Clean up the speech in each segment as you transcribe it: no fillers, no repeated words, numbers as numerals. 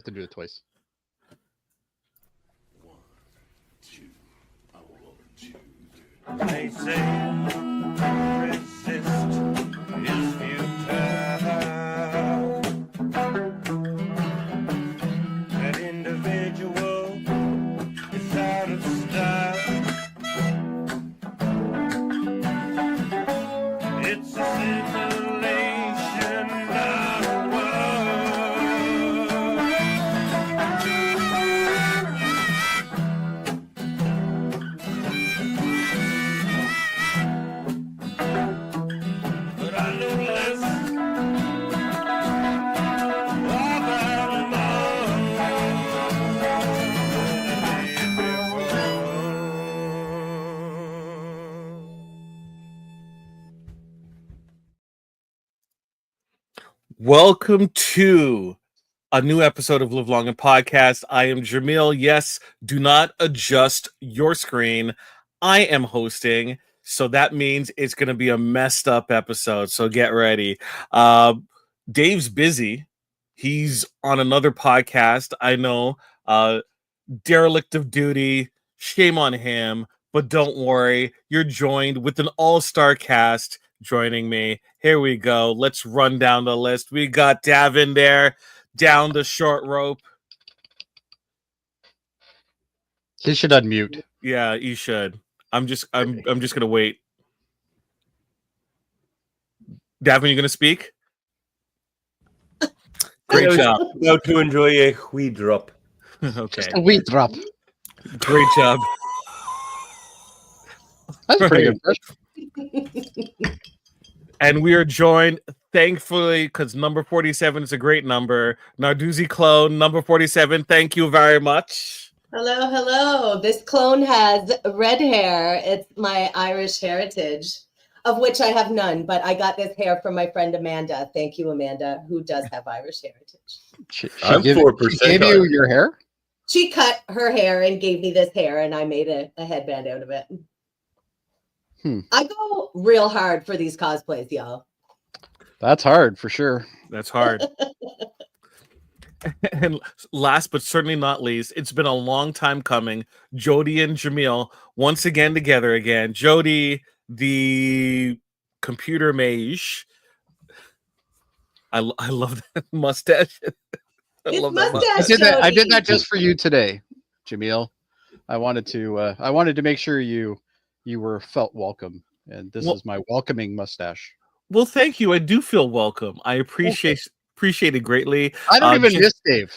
to do it twice. 1, 2, I want to. They say resist is futile. That individual is out of style. It's a simulation, not a but I know less about them Welcome to a new episode of Live Long and Podcast. I am Jaemeel. Yes, do not adjust your screen. I am hosting, so that means it's going to be a messed up episode, so get ready. Dave's busy. He's on another podcast. I know, derelict of duty. Shame on him, but don't worry. You're joined with an all-star cast joining me. Here we go. Let's run down the list. We got Davan there, down the short rope. He should unmute. Yeah, you should. I'm just gonna wait. Davan, you gonna speak? Great job. About to enjoy a wee drop. Okay. Just a wheat drop. Great job. That's pretty good. And we are joined, thankfully, because number 47 is a great number. Narduzzi clone, number 47. Thank you very much. Hello, hello. This clone has red hair. It's my Irish heritage, of which I have none, but I got this hair from my friend Amanda. Thank you, Amanda, who does have Irish heritage. I'm 4%. She gave you your hair? She cut her hair and gave me this hair, and I made a headband out of it. I go real hard for these cosplays, y'all. That's hard for sure. That's hard. And last but certainly not least, it's been a long time coming. Jody and Jaemeel once again together again. Jody, the computer mage. I love that mustache. His love that mustache, I did that Jody. just for you today, Jaemeel. I wanted to make sure you were felt welcome, and this is my welcoming mustache. Well, thank you. I do feel welcome. I appreciate it greatly. I don't even miss Dave.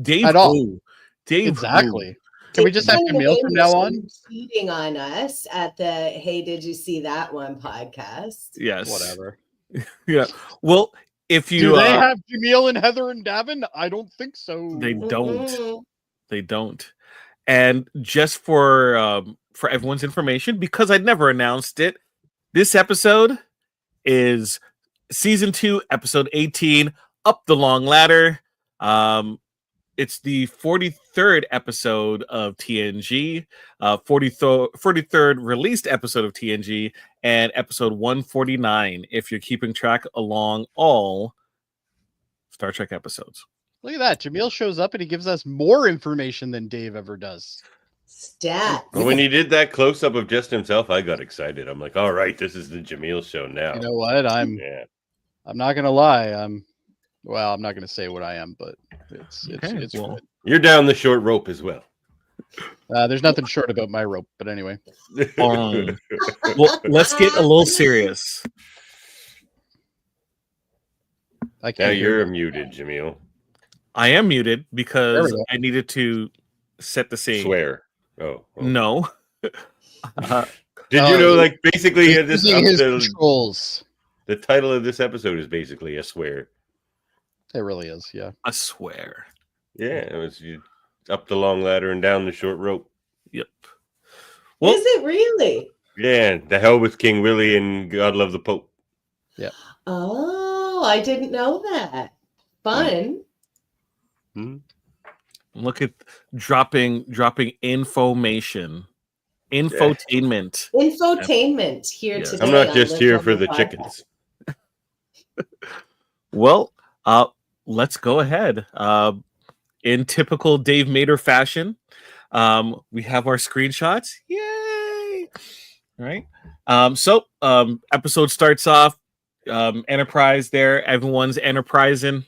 Dave at all. who? Dave Exactly. who? Can we just have Jaemeel from now on? Cheating on us at the "Hey, did you see that one?" podcast. Yes. Whatever. Yeah. Well, if you Do they have Jaemeel and Heather and Davan? I don't think so. They don't. They don't. And just for everyone's information, because I'd never announced it, this episode is season 2, episode 18, Up the Long Ladder. It's the 43rd episode of TNG, 43rd released episode of TNG, and episode 149, if you're keeping track along all Star Trek episodes. Look at that. Jaemeel shows up and he gives us more information than Dave ever does. Stats. Well, when he did that close up of just himself, I got excited. I'm like, all right, this is the Jaemeel show now. You know what? I'm not gonna lie. I'm not gonna say what I am, but it's well, you're down the short rope as well. There's nothing short about my rope, but anyway. well, let's get a little serious. I Now can't hear you're you. muted, Jaemeel. I am muted There because we go. I needed to set the scene. Swear. Oh. No. Did you know, like, basically, He's this using his episode, controls. the title of this episode is basically a swear. It really is, yeah. I swear. Yeah, it was up the long ladder and down the short rope. Yep. Well, Is it really? Yeah, the hell with King Willie and God love the Pope. Oh, I didn't know that. Fun. look at dropping information. Infotainment. Infotainment here Yes. today. I'm not on just Live here Long for and the Podcast. chickens. Well, let's go ahead. In typical Dave Mater fashion, we have our screenshots. Yay! All right. Episode starts off. Enterprise there. Everyone's enterprising,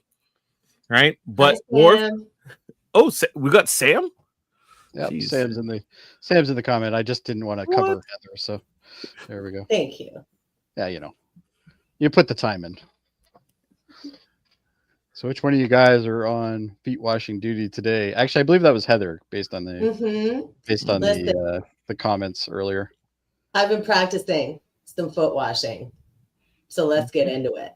right? But Hi, Worf. Sam. Oh, we got Sam. Yep, Jeez. Sam's in the comment. I just didn't want to What? cover Heather, so there we go. Thank you. Yeah, you put the time in. So which one of you guys are on feet washing duty today? Actually, I believe that was Heather, based on Mm-hmm. the comments earlier. I've been practicing some foot washing, so let's get into it.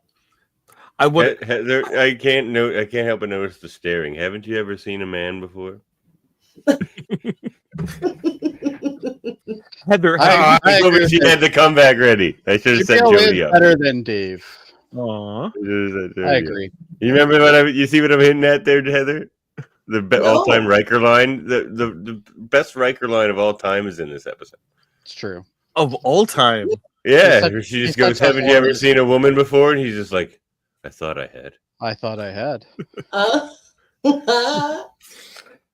I would. Heather, I can't help but notice the staring. Haven't you ever seen a man before? Heather. I I agree with she had the comeback ready. I should have set Jaemeel Jody is up. better than Dave. Aw. I agree. You remember you see what I'm hitting at there, Heather? The No. all-time Riker line. The best Riker line of all time is in this episode. It's true. Of all time. Yeah, such- where she he's just goes, such a "Haven't you ever honest- seen a woman before?" And he's just like, "I thought I had." I thought I had.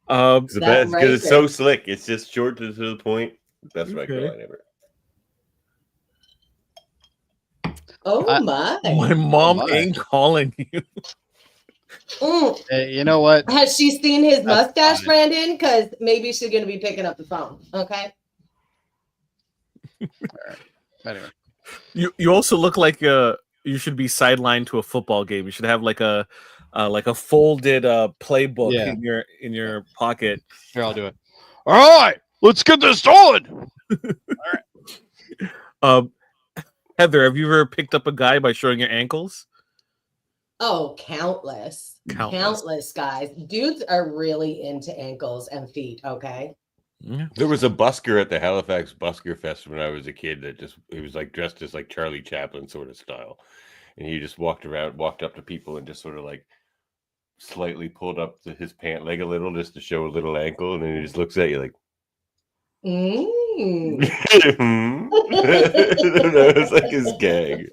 Um, It's the That best because it's Riker. so slick. It's just short to the point. Best Riker Okay. line ever. Oh I- my. my mom my. ain't calling you. Hey, you know what? Has she seen his That's mustache, fine. Brandon? Because maybe she's going to be picking up the phone. Okay. Anyway, You also look like you should be sidelined to a football game. You should have like a folded playbook Yeah. in your pocket. here, I'll do it. All right, let's get this going. Heather, have you ever picked up a guy by showing your ankles? Oh, countless. Countless guys. Dudes are really into ankles and feet. Okay. Yeah. There was a busker at the Halifax Busker Fest when I was a kid that he was like dressed as like Charlie Chaplin sort of style, and he just walked up to people and just sort of like slightly pulled up his pant leg a little just to show a little ankle, and then he just looks at you like, Mm. that was like his gag.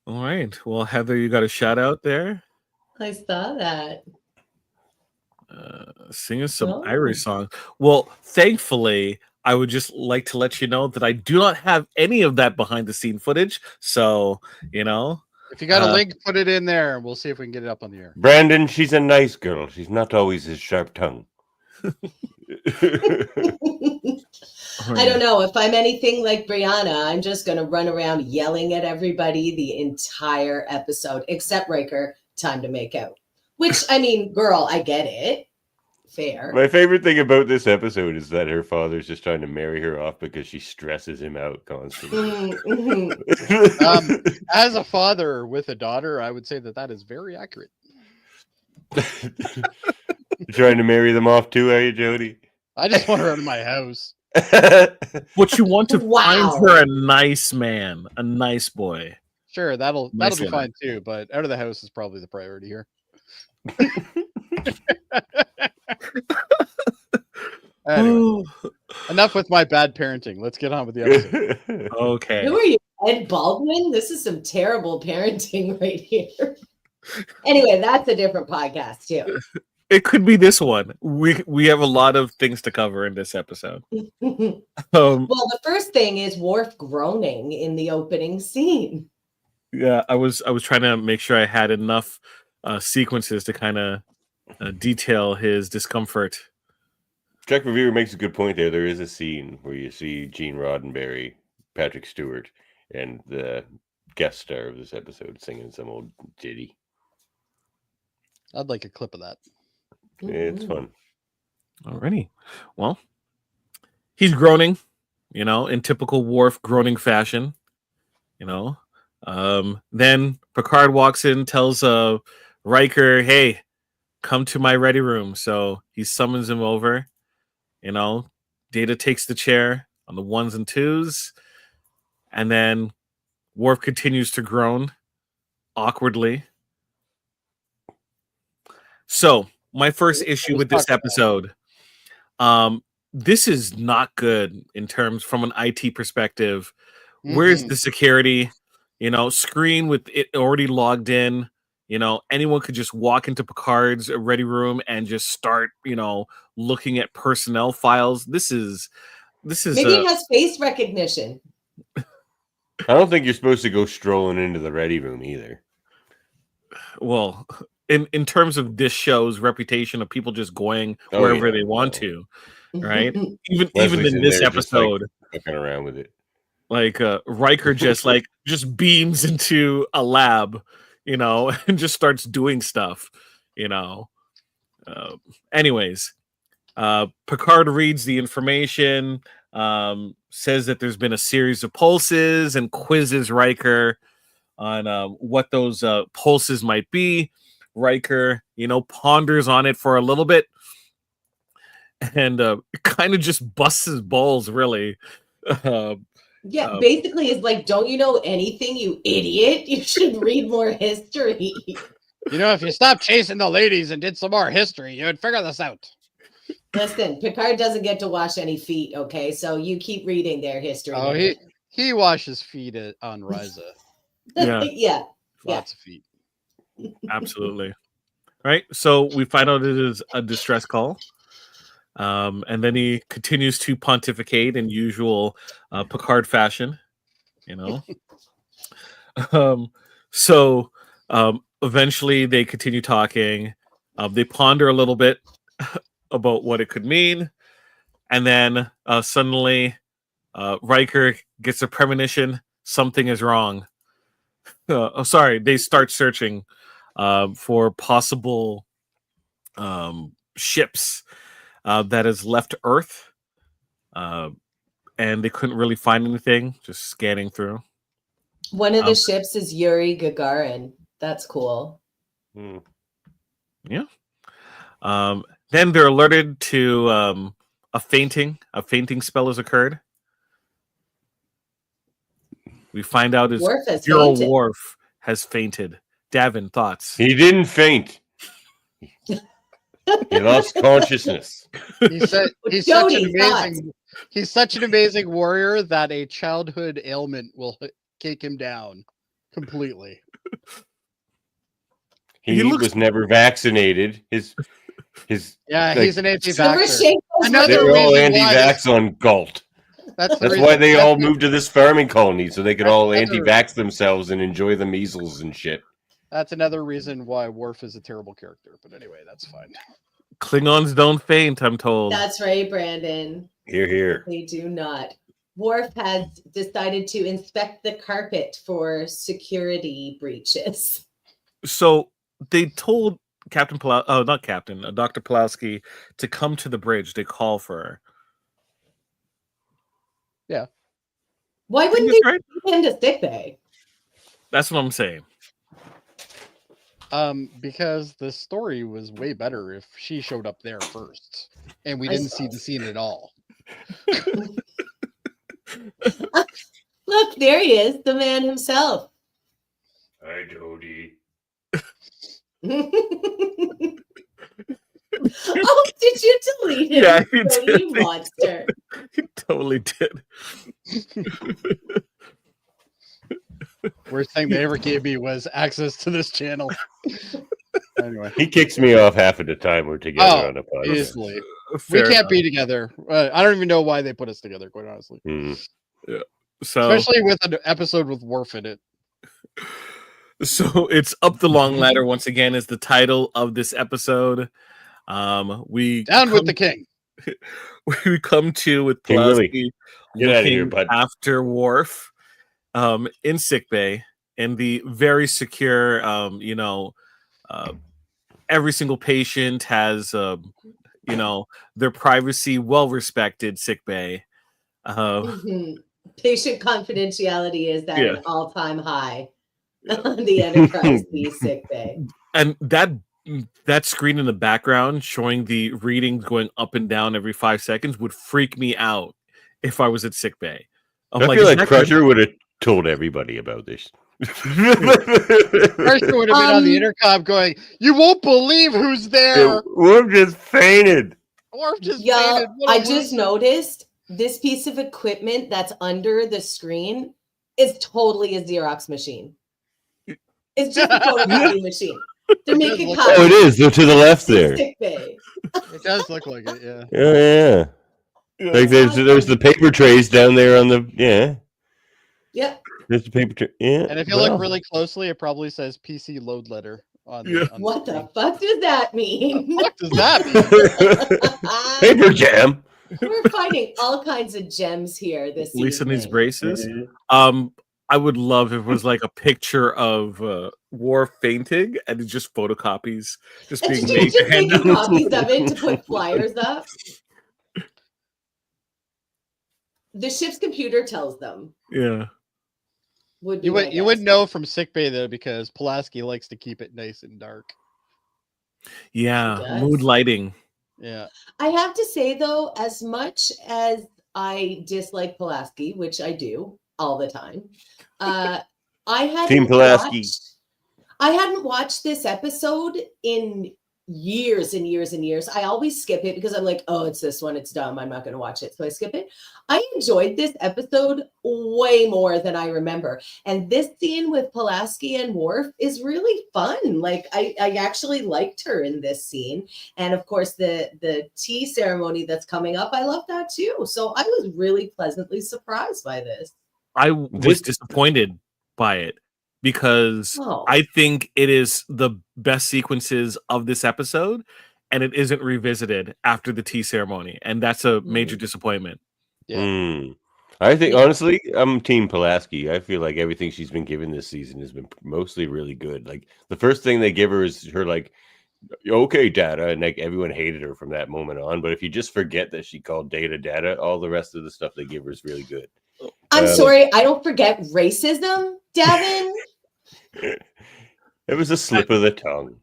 All right. Well, Heather, you got a shout out there. I saw that. Sing us some Oh. Irish songs. Well, thankfully, I would just like to let you know that I do not have any of that behind the scene footage. So, If you got a link, put it in there, and we'll see if we can get it up on the air. Brandon, she's a nice girl. She's not always as sharp tongue. I don't know. If I'm anything like Brianna, I'm just going to run around yelling at everybody the entire episode, except Riker, time to make out. Which, I mean, girl, I get it. Fair. My favorite thing about this episode is that her father's just trying to marry her off because she stresses him out constantly. Mhm. As a father with a daughter, I would say that is very accurate. You're trying to marry them off too, are you, Jody? I just want her out of my house. But you want to Wow. find her a nice man, a nice boy. Sure, that'll Nice be one. fine too. But out of the house is probably the priority here. Anyway, enough with my bad parenting. Let's get on with the episode. Okay. Who are you, Ed Baldwin? This is some terrible parenting right here. Anyway, that's a different podcast too. It could be this one. We have a lot of things to cover in this episode. Well, Um, the first thing is Worf groaning in the opening scene. yeah, I was trying to make sure I had enough sequences to kind of detail his discomfort. Jack Revere makes a good point there. There is a scene where you see Gene Roddenberry, Patrick Stewart, and the guest star of this episode singing some old ditty. I'd like a clip of that. It's fun. Alrighty. Well, he's groaning, in typical Worf groaning fashion. Then Picard walks in, tells Riker, "Hey, come to my ready room." So he summons him over. Data takes the chair on the ones and twos, and then Worf continues to groan awkwardly. So my first issue with this episode, this is not good in terms from an IT perspective. Where's Mhm. the security? Screen with it already logged in. anyone could just walk into Picard's ready room and just start, looking at personnel files. This is Maybe it has face recognition. I don't think you're supposed to go strolling into the ready room either. well, in terms of this show's reputation of people just going wherever they want to, right? Even Leslie's in in this there just, like, episode, fucking around with it. like Riker just beams into a lab, and just starts doing stuff, anyways, Picard reads the information, says that there's been a series of pulses and quizzes Riker on what those pulses might be. Riker, ponders on it for a little bit and kind of just busts his balls, really. Basically it's like, don't you know anything, you idiot? You should read more history. If you stopped chasing the ladies and did some more history, you would figure this out. Listen, Picard doesn't get to wash any feet, okay? So you keep reading their history. Oh, he washes feet on Ryza. Yeah. Lots of feet. Absolutely. Right. So we find out it is a distress call. And then he continues to pontificate in usual Picard fashion, So eventually they continue talking. They ponder a little bit about what it could mean. And then suddenly Riker gets a premonition. Something is wrong. They start searching for possible ships that has left Earth, and they couldn't really find anything, just scanning through. One of the ships is Yuri Gagarin. That's cool. Yeah. Then they're alerted to a fainting spell has occurred. We find out his hero Worf has fainted. Davan, thoughts? He didn't faint. He lost consciousness. He's such an amazing warrior that a childhood ailment will take him down completely. He was never vaccinated. He's an anti-vaxxer. They were all anti-vax on Galt. That's why they all moved to this farming colony, so they could all anti-vax themselves and enjoy the measles and shit. That's another reason why Worf is a terrible character. But anyway, that's fine. Klingons don't faint, I'm told. That's right, Brandon. Hear, hear. They do not. Worf has decided to inspect the carpet for security breaches. So they told Dr. Pulowski to come to the bridge. They call for her. Yeah. Why wouldn't they take him to sickbay? That's what I'm saying. Because the story was way better if she showed up there first, and we didn't see the scene at all. Look, there he is, the man himself. Hi, Jody. Oh, did you delete him? Yeah, he did. You monster. He totally did. Worst thing they ever gave me was access to this channel. Anyway, he kicks me off half of the time we're together on a podcast. Easily. We can't be together. I don't even know why they put us together, quite honestly. Yeah. So, especially with an episode with Worf in it. So it's Up the Long Ladder once again is the title of this episode. We down with the king. We come to with Pulaski looking after Worf in sickbay in the very secure, every single patient has, their privacy well respected sickbay. Patient confidentiality is at an all-time high on the Enterprise B sickbay. And that screen in the background showing the readings going up and down every 5 seconds would freak me out if I was at sickbay. I feel like Crusher would have told everybody about this. Crusher would have been on the intercom going, "You won't believe who's there." Worf just fainted. Fainted. I just noticed this piece of equipment that's under the screen is totally a Xerox machine. It's just a photocopy machine. They're making look- copies. Oh, it is. They're to the left there. Sick bay. It does look like it, yeah. Yeah. Like there's the paper trays down there on the Yep. There's the paper tray. Yeah. And if you look really closely, it probably says PC load letter on Yeah. on What screen. the fuck does that mean? What does that mean? paper jam. We're finding all kinds of gems here this Lisa needs evening. braces. I would love if it was like a picture of War fainting and it's just photocopies just And being just made to hand making out. copies of it to put flyers up. The ship's computer tells them. Yeah. Would be You my would guess. know from sickbay though, because Pulaski likes to keep it nice and dark. Yeah. does. Mood lighting. Yeah. I have to say though, as much as I dislike Pulaski, which I do all the time, I Team Pulaski. I hadn't watched this episode in years and years and years. I always skip it because I'm like, oh, it's this one, it's dumb, I'm not going to watch it, so I skip it. I enjoyed this episode way more than I remember, and this scene with Pulaski and Worf is really fun. Like I actually liked her in this scene, and of course the tea ceremony that's coming up, I love that too. So I was really pleasantly surprised by this. I was disappointed by it because Oh. I think it is the best sequences of this episode and it isn't revisited after the tea ceremony. And that's a major disappointment. Yeah. I think Yeah. honestly, I'm Team Pulaski. I feel like everything she's been given this season has been mostly really good. Like the first thing they give her is her like, "Okay, Data," and like everyone hated her from that moment on. But if you just forget that she called Data, all the rest of the stuff they give her is really good. I'm sorry, I don't forget racism, Davan. It was a slip of the tongue.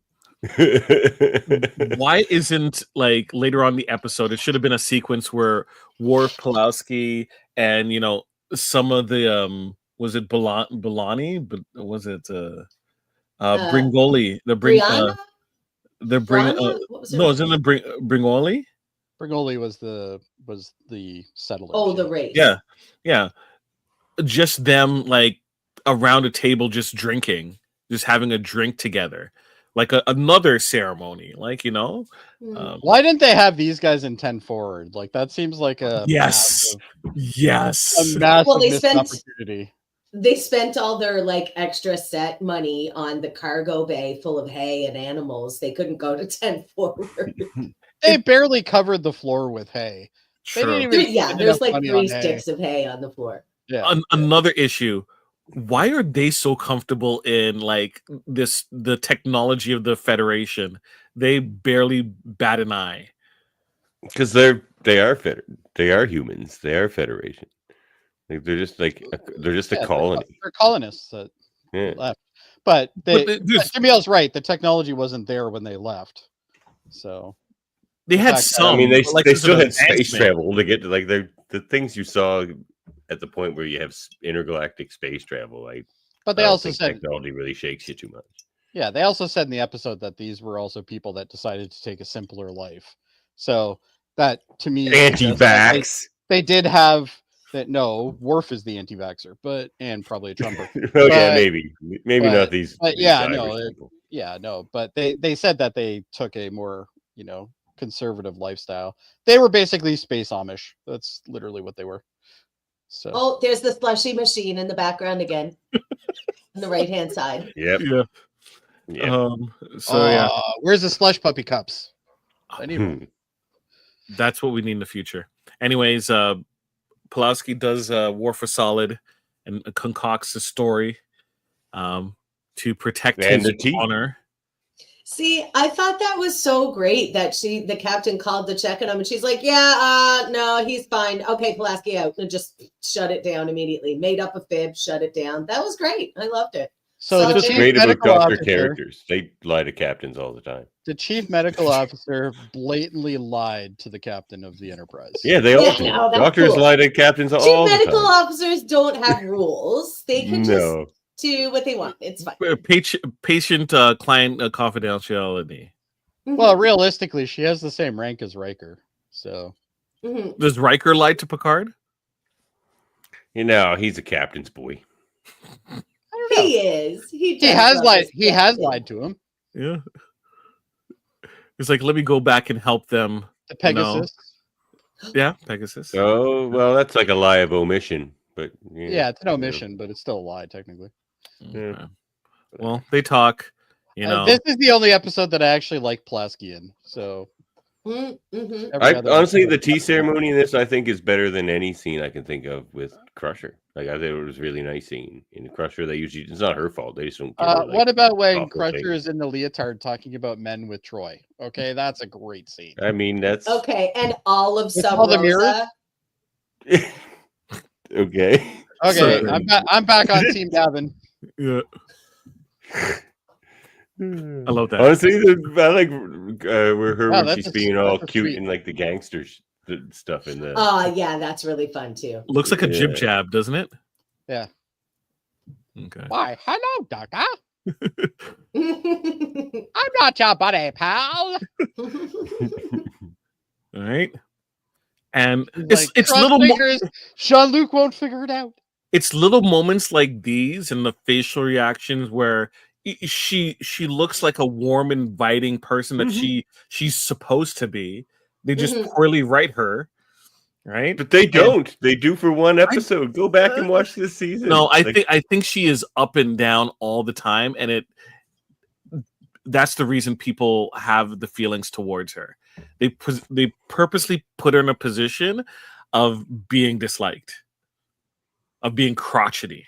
Why isn't like later on in the episode, it should have been a sequence where Worf, Pulowski, and some of the was it Belani? But was it Bringoli? Brianna? The bring Brianna? What was her no, name? isn't it Bringoli? Bergoli was the settler. Oh, the ship. race. Yeah. Just them like around a table just drinking, just having a drink together. Like another ceremony, Hmm. Why didn't they have these guys in 10 forward? Like that seems like a yes. massive Well, they missed spent- opportunity. They spent all their like extra set money on the cargo bay full of hay and animals. They couldn't go to 10 forward. They barely covered the floor with hay. They True. didn't even Yeah, spend there's enough like money 3 on hay. sticks of hay on the floor. Yeah. Another issue. Why are they so comfortable in like the technology of the Federation? They barely bat an eye. Because they are humans. They are Federation. Like, they're just a Yeah, colony. They're colonists that Yeah. left. But But but there's- Jameel's right. The technology wasn't there when they left. So They had fact that- some. I mean, they but, like, they there's still an had space advancement. travel to get to like the things you saw at the point where you have intergalactic space travel. Like, but they I don't also think said technology really shakes you too much. yeah, they also said in the episode that these were also people that decided to take a simpler life. So that to me suggests that Anti-vax. they did have that. No, Worf is the anti-vaxxer, and probably a Trumper. Oh yeah, But- maybe but- not these. but these yeah, Irish no, people. Yeah, no, but they said that they took a more conservative lifestyle. They were basically space Amish. That's literally what they were. So Oh, there's the slushy machine in the background again. On the right-hand side. Yep. Yeah. Yep. So yeah, where's the slush puppy cups? I need one. that's what we need in the future. Anyways, Pulowski does War for Solid and concocts a story to protect And his the tea. honor. See, I thought that was so great that the captain called to check on him and she's like, yeah, no, he's fine. Okay, Pulaski out. And just shut it down immediately. Made up a fib, shut it down. That was great. I loved it. So So the What's chief great about medical doctor officer, characters? They lie to captains all the time. the chief medical officer blatantly lied to the captain of the Enterprise. Yeah, they all Yeah, do. no, that's Doctors cool. lie to captains all Chief the medical time. officers don't have rules. They can No. just do what they want. It's fine. Patient client confidentiality. Mhm. Well, realistically, she has the same rank as Riker. So Mhm. Does Riker lie to Picard? You know, he's a captain's boy. I don't He he is. He He does has love lied. his He has captain. lied to him. Yeah. It's like, let me go back and help them. The You know. Pegasus. Yeah, Pegasus. Oh well, that's like a lie of omission, but Yeah, it's an omission, but it's still a lie technically. Okay. Well, they talk. You know. This is the only episode that I actually like Pulaski in. So Mm-hmm. every other Honestly, episode- the tea ceremony in this I think is better than any scene I can think of with Crusher. Like I think it was a really nice scene in Crusher. They usually it's not her fault. They just don't. Give her, like, what about when awful Crusher things. is in the leotard talking about men with Troy? Okay, that's a great scene. I mean, that's Okay, and all of With Sub all the mirrors? Rosa. okay. Okay, So- I'm back on Team Davan. Yeah. I love that. Honestly, I like where her Wow, when that's she's a- being all that's a cute sweet- and like the gangster stuff in the. Yeah, that's really fun too. Looks like a jib Yeah. jab, doesn't it? Yeah. Okay. Why? Hello, Doctor. I'm not your buddy, pal. All right. And He's it's "Cross little fingers, Jean-Luc won't figure it out. it's little moments like these and the facial reactions where she looks like a warm, inviting person that she's supposed to be. They just Mhm. poorly write her, right? But they don't. They do for one episode. Go back and watch this season. No, Like, I think she is up and down all the time, and that's the reason people have the feelings towards her. They purposely put her in a position of being disliked, of being crotchety.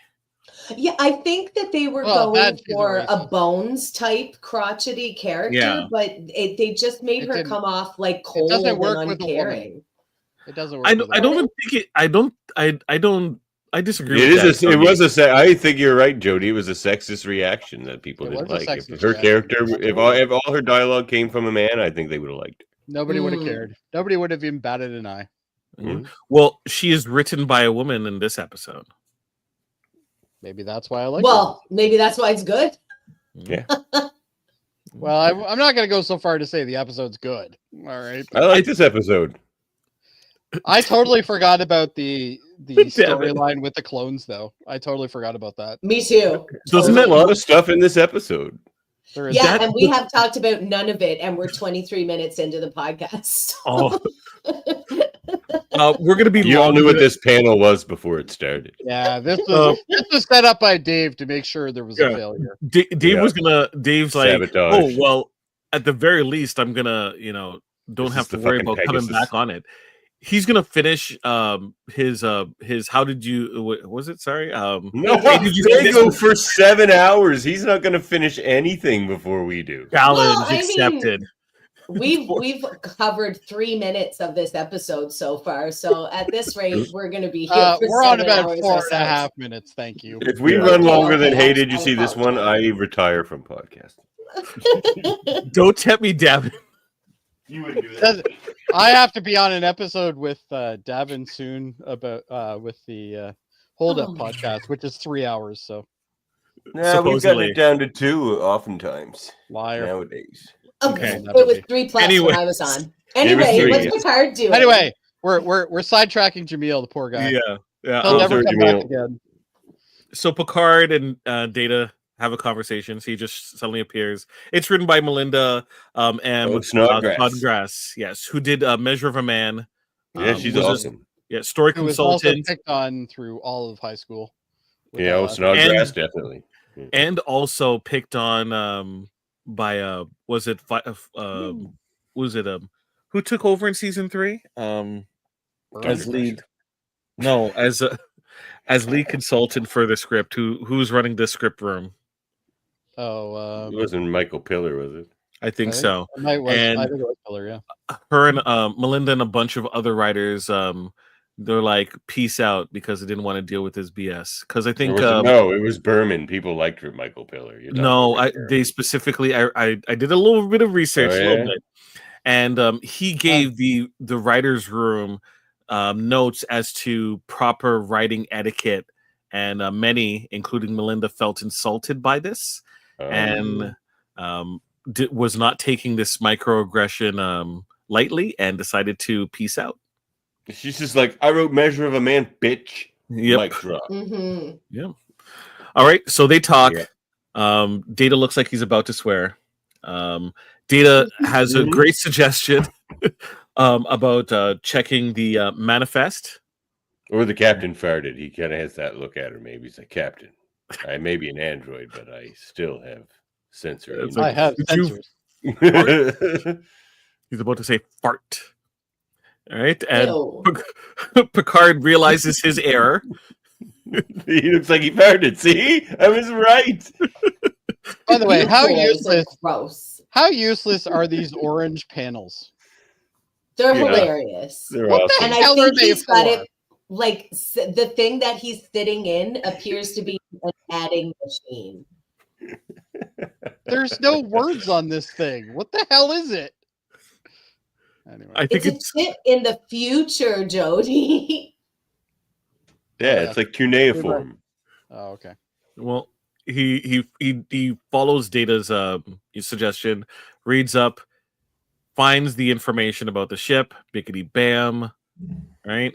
Yeah, I think that they were Well, going that she's a for a racist. Bones type crotchety character, Yeah. but they just made It her didn't- come off like cold doesn't work and with a woman. uncaring. It doesn't work. I with a don't woman. think it. I disagree. it with is. that, It Tony. was a. I think you're right, Jody. It was a sexist reaction that people It didn't was a like. If sexist her reaction. character, if all her dialogue came from a man, I think they would have liked it. Nobody would have Mm. cared. Nobody would have even batted an eye. Mhm. Well, she is written by a woman in this episode. Maybe that's why I like Well, maybe that's why it's good. it. Well, I'm not going to go so far to say the episode's good. All right. I like this episode. I totally forgot about the Damn it. storyline with the clones, though. I totally forgot about that. Me too. Doesn't There's a that lot of stuff in this episode. There is Yeah, that- and we have talked about none of it, and we're 23 minutes into the podcast. Oh, we're gonna be. You all long knew what with- this panel was before it started. Yeah, this Uh, was set up by Dave to make sure there was Yeah. a failure. Dave Yeah. was gonna. Dave's like, Sabotage. oh well. At the very least, I'm gonna, don't This have is to the worry fucking about coming Pegasus. back on it. He's gonna finish his how did you what was it? Sorry. No, Hey, did you they see go this? for 7 hours. He's not going to finish anything before we do. Challenge Well, I mean, accepted. We've covered 3 minutes of this episode so far, so at this rate, we're going to be here for We're on 7 about hours 4.5 ourselves. minutes. Thank you. If we Yeah. run Okay, longer than okay, hey, I- did you I see this one? apologize. I retire from podcasting. Don't tempt me, Davin. You wouldn't do Does- I have to be on an episode with Davan soon about with the Hold Up Oh. podcast, which is 3 hours. So No, we've gotten Supposedly. it down to 2 oftentimes liar. nowadays. Okay. It was 3 plus Anyway. when I was on. Anyway, 3, what's yes. Picard doing? Anyway, we're sidetracking Jameel, the poor guy. Yeah. He'll Oh, never sorry, come back Jameel. again. So Picard and Data have a conversation. So he just suddenly appears. It's written by Melinda and Snodgrass. Snodgrass, yes, who did Measure of a Man. Yeah, she's was a- awesome. story Who was also consultant, picked on through all of high school. with Yeah, all that. Snodgrass, definitely. and also picked on by was it who took over in season 3? As lead, no, as lead consultant for the script. Who's running the script room? Oh, It wasn't Michael Pillar, was it? I think I so. I think And- it was Pillar, yeah. Her and Melinda and a bunch of other writers. They're like, peace out, because they didn't want to deal with his BS. Because I think No, it was Berman. People liked Michael Pillar. You're no, talking about they specifically. I did a little bit of research, Oh, a little yeah? bit, and he gave the writers' room notes as to proper writing etiquette, and many, including Melinda, felt insulted by this, and was not taking this microaggression lightly, and decided to peace out. She's just like, I wrote Measure of a Man, bitch. Yep. Mic drop. Mm-hmm. All right, so they talk. Yeah. Data looks like he's about to swear. Data has a great suggestion about checking the manifest. Or the captain farted. He kind of has that look at her. Maybe he's like, Captain, I may be an android, but I still have sensory. It's I like, have did you- input." He's about to say fart. All right, and Ew. Picard realizes his error. He looks like he farted. See, I was right. By the way, You how boys are useless? gross. How useless are these orange panels? They're Yeah. hilarious. They're What awesome. And I hell are think they he's got for? it like the thing that he's sitting in appears to be an adding machine. There's no words on this thing. What the hell is it? Anyway, I think It's a tip in the future, Jody. Yeah, yeah. it's like cuneiform. oh, okay. well, he follows Data's suggestion, reads up, finds the information about the ship, bickety bam, right?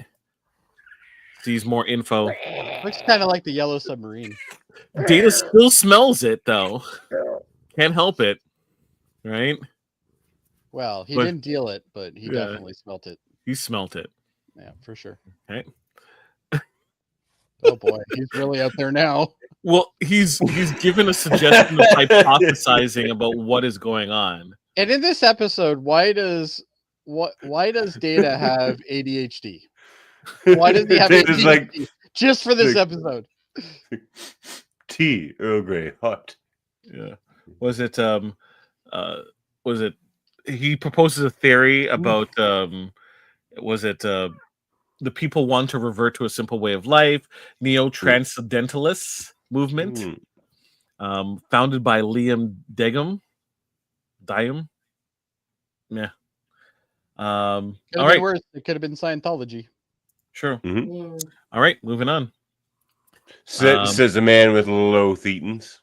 Sees more info. Looks kind of like the yellow submarine. Data still smells it though. Can't help it, right? Well, he But- didn't deal it, but he Yeah. definitely smelt it. He smelt it. Yeah, for sure. Okay. Oh boy, he's really out there now. Well, he's given a suggestion of hypothesizing about what is going on. And in this episode, why does Data have ADHD? Why does he have Data's ADHD? like Just for this like- episode. tea, Earl Grey, hot. Yeah. Was it he proposes a theory about the people want to revert to a simple way of life, neo-transcendentalists movement, Mm. founded by Liam Degum. Yeah. All Could have right, been worse. It could have been Scientology. sure. Mm. All right, moving on. Says a man with low thetans.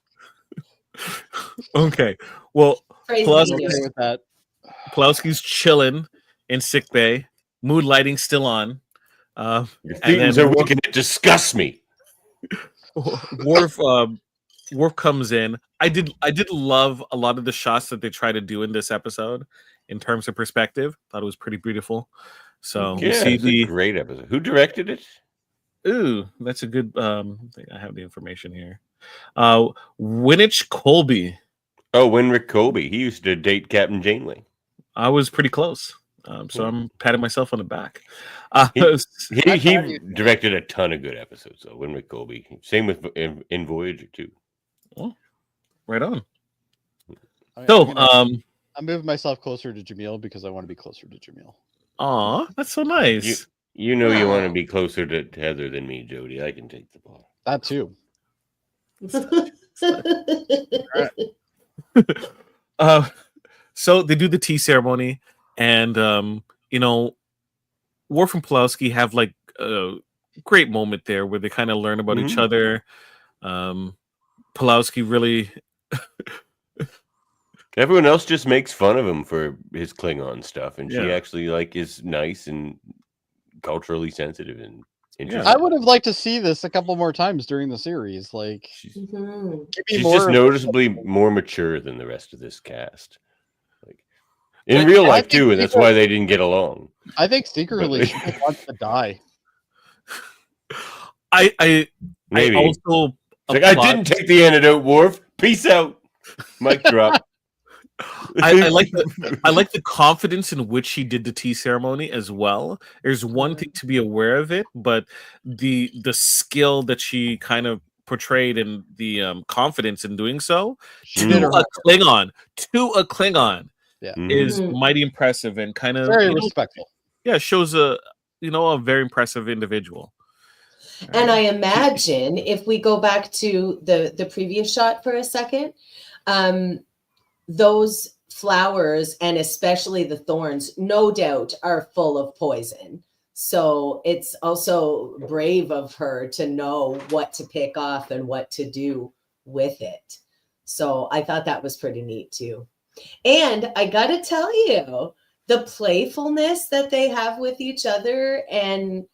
Okay. Well, Praise Plus- be Okay to with that. Pulowski's chilling in sick bay. Mood lighting still on. Your And then thetans are Worf- wicked. It disgusts me. Worf comes in. I did love a lot of the shots that they try to do in this episode in terms of perspective. Thought it was pretty beautiful. So we Yeah, see it's a the great episode. Who directed it? ooh, that's a good thing. I have the information here. Winich Colby. Oh, Winrick Colby. He used to date Captain Janeway. I was pretty close. So I'm patting myself on the back. He I he thought you- directed a ton of good episodes, though. Winrick Colby. Same with in Voyager too. right on. I'm So, gonna- I'm moving myself closer to Jaemeel because I want to be closer to Jaemeel. aw, that's so nice. You know you want to Wow. be closer to Heather than me, Jody. I can take the ball. That too. So they do the tea ceremony, and Worf and Pulowski have like a great moment there where they kind of learn about each Mhm. other. Pulowski really, Everyone else just makes fun of him for his Klingon stuff, and she Yeah. actually is nice and culturally sensitive and interesting. I would have liked to see this a couple more times during the series. Like, Mhm. maybe She's more just of- noticeably more mature than the rest of this cast. Like in I- real I life think too, and that's people- why they didn't get along. I think secretly she just wants to die. I Maybe also It's like, I applaud- didn't take the antidote, Worf. Peace out. Mic drop. I like the confidence in which he did the tea ceremony as well. There's one thing to be aware of it, but the skill that she kind of portrayed and the confidence in doing so She to did her a Klingon Mhm. is Mhm. mighty impressive and kind of very respectful. shows a very impressive individual. And I imagine if we go back to the previous shot for a second, those flowers and especially the thorns, no doubt, are full of poison. So it's also brave of her to know what to pick off and what to do with it. So I thought that was pretty neat too. And I got to tell you, the playfulness that they have with each other and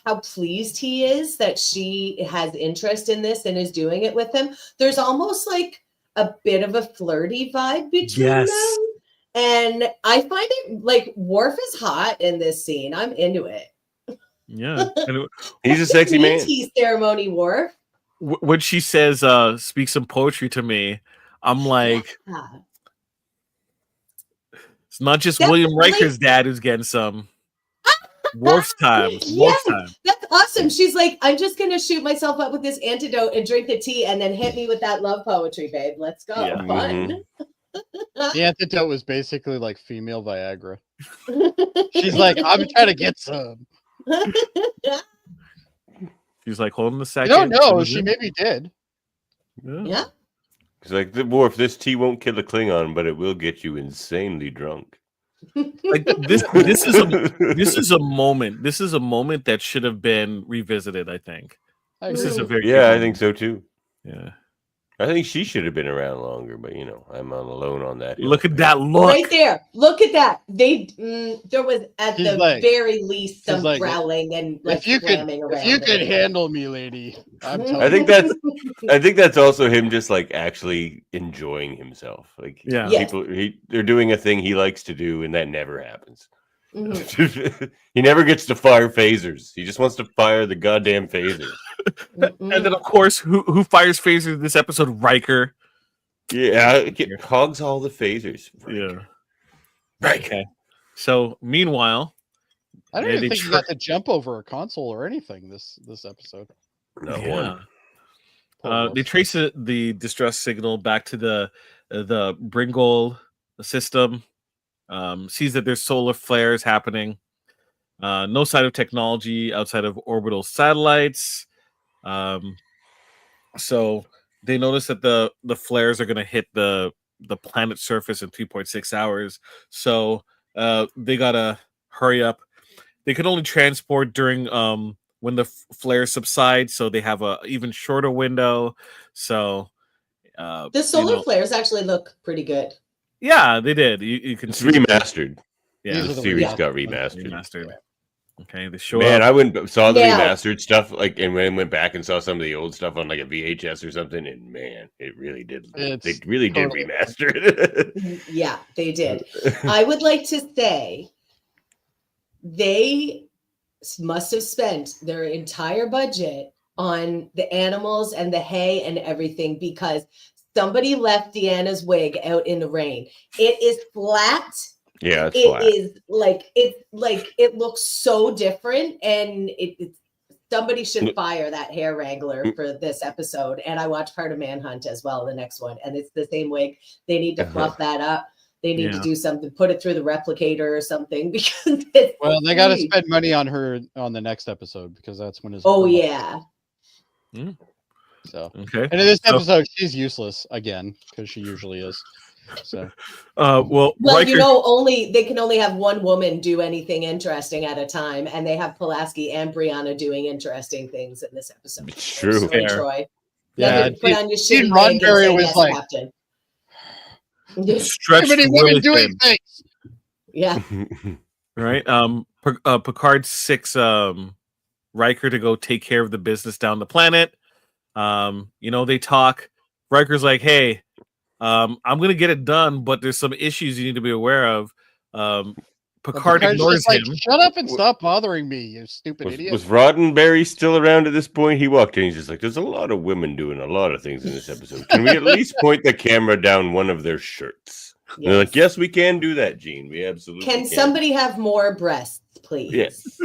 how pleased he is that she has interest in this and is doing it with him. There's almost like a bit of a flirty vibe between Yes. them. And I find it like Worf is hot in this scene. I'm into it. Yeah. And He's a sexy man. Tea ceremony, Worf. when she says, speak some poetry to me, I'm like, Yeah. it's not just That's William really- Riker's dad who's getting some. Worf's time. It's Worf's Yes, time. that's awesome. She's like, I'm just gonna shoot myself up with this antidote and drink the tea, and then hit me with that love poetry, babe. Let's go. Yeah. Fun. The antidote was basically like female Viagra. She's like, I'm trying to get some. She's like, hold on a I second. don't know. She maybe did. Yeah. He's like, Worf, this tea won't kill a Klingon, but it will get you insanely drunk. Like this is a moment. This is a moment that should have been revisited, I think. I This agree. is a very Yeah, good I moment. think so too. Yeah. I think she should have been around longer, but you know, I'm on alone on that. hill. Look at that look. Right there. Look at that. There was at She's the like- very least some she's like, growling and like If you could, slamming around. if you could it. handle me, lady, I'm Mhm. telling I you. think I think that's also him just like actually enjoying himself. Like Yeah. Yeah. they're doing a thing he likes to do, and that never happens. Mhm. He never gets to fire phasers. He just wants to fire the goddamn phasers. Mhm. And then, of course, who fires phasers in this episode? Riker. Yeah, hogs all the phasers. Yeah. Right. Okay. So, meanwhile, I don't Yeah, even they think he try- got to jump over a console or anything this episode. Not yeah. one. Poor They Wilson. trace the distress signal back to the Bringol system. Sees that there's solar flares happening. No sign of technology outside of orbital satellites. So they notice that the flares are going to hit the planet's surface in 3.6 hours. So they gotta hurry up. They can only transport during when the flares subside, so they have a even shorter window. So The solar flares actually look pretty good. yeah, they did. You can It's see remastered. Yeah, These The are the series remastered got ones. remastered. remastered. Okay, they show Man, up. I went saw the Now- remastered stuff like, and when I went back and saw some of the old stuff on like a VHS or something, and man, it really did. It's They really totally did remaster it. Yeah, they did. I would like to say they must have spent their entire budget on the animals and the hay and everything because somebody left Deanna's wig out in the rain. It is flat. Yeah, it's It flat. is it looks so different, and it's somebody should fire that hair wrangler for this episode. And I watched part of Manhunt as well, the next one, and it's the same wig. They need to fluff that up. They need to Yeah. do something, put it through the replicator or something because it's Well, they got to huge. spend money on her on the next episode because that's when his. Oh promo- yeah. So, Okay. and in this So- episode, she's useless again because she usually is. So, Well, Well, Riker, you know, they can only have one woman do anything interesting at a time, and they have Pulaski and Brianna doing interesting things in this episode. It's true. Sorry, Fair. Troy. yeah, Put on your Gene shitty wig and Roddenberry say was yes, like- Captain. stretched too many really women doing thin, things. Yeah. right? Picard six Riker to go take care of the business down the planet. They talk. Riker's like, "Hey, I'm gonna get it done, but there's some issues you need to be aware of." But Picard Picard's ignores just like, him. Shut up and stop bothering me, you stupid idiot. Was Roddenberry still around at this point? He walked in. He's just like, "There's a lot of women doing a lot of things in this episode. Can we at least point the camera down one of their shirts?" And they're like, "Yes, we can do that, Gene. We absolutely Can somebody have more breasts, please? Yes.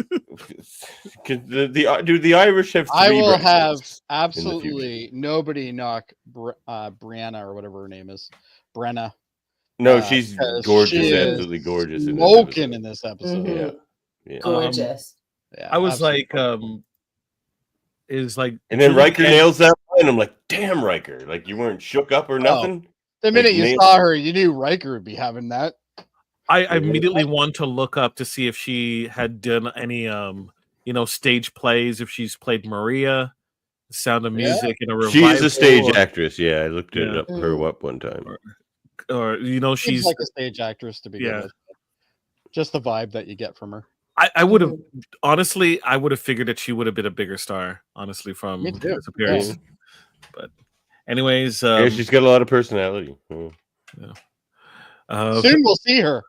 Can do the Irish have? I three will breasts have in the future? absolutely nobody knock Brianna or whatever her name is. Brenna. No, she's 'cause gorgeous, she is absolutely gorgeous. In this Smoking episode. in this episode. Mhm. Yeah. Gorgeous. Yeah, I was absolutely. like, is like, And then Julie Riker Kent- nails that line. I'm like, "Damn, Riker! Like you weren't shook up or nothing." the minute like, you nailed- saw her, you knew Riker would be having that. I immediately want to look up to see if she had done any, stage plays. If she's played Maria, Sound of Yeah. Music, in a revival. She is a stage or, actress. Yeah, I looked it Yeah. up her up one time. or She's she's like a stage actress to begin Yeah. with. Just the vibe that you get from her. I would have honestly, I would have figured that she would have been a bigger star, honestly, from Me too. this appearance. But anyways, Yeah, she's got a lot of personality. Yeah. Soon we'll see her.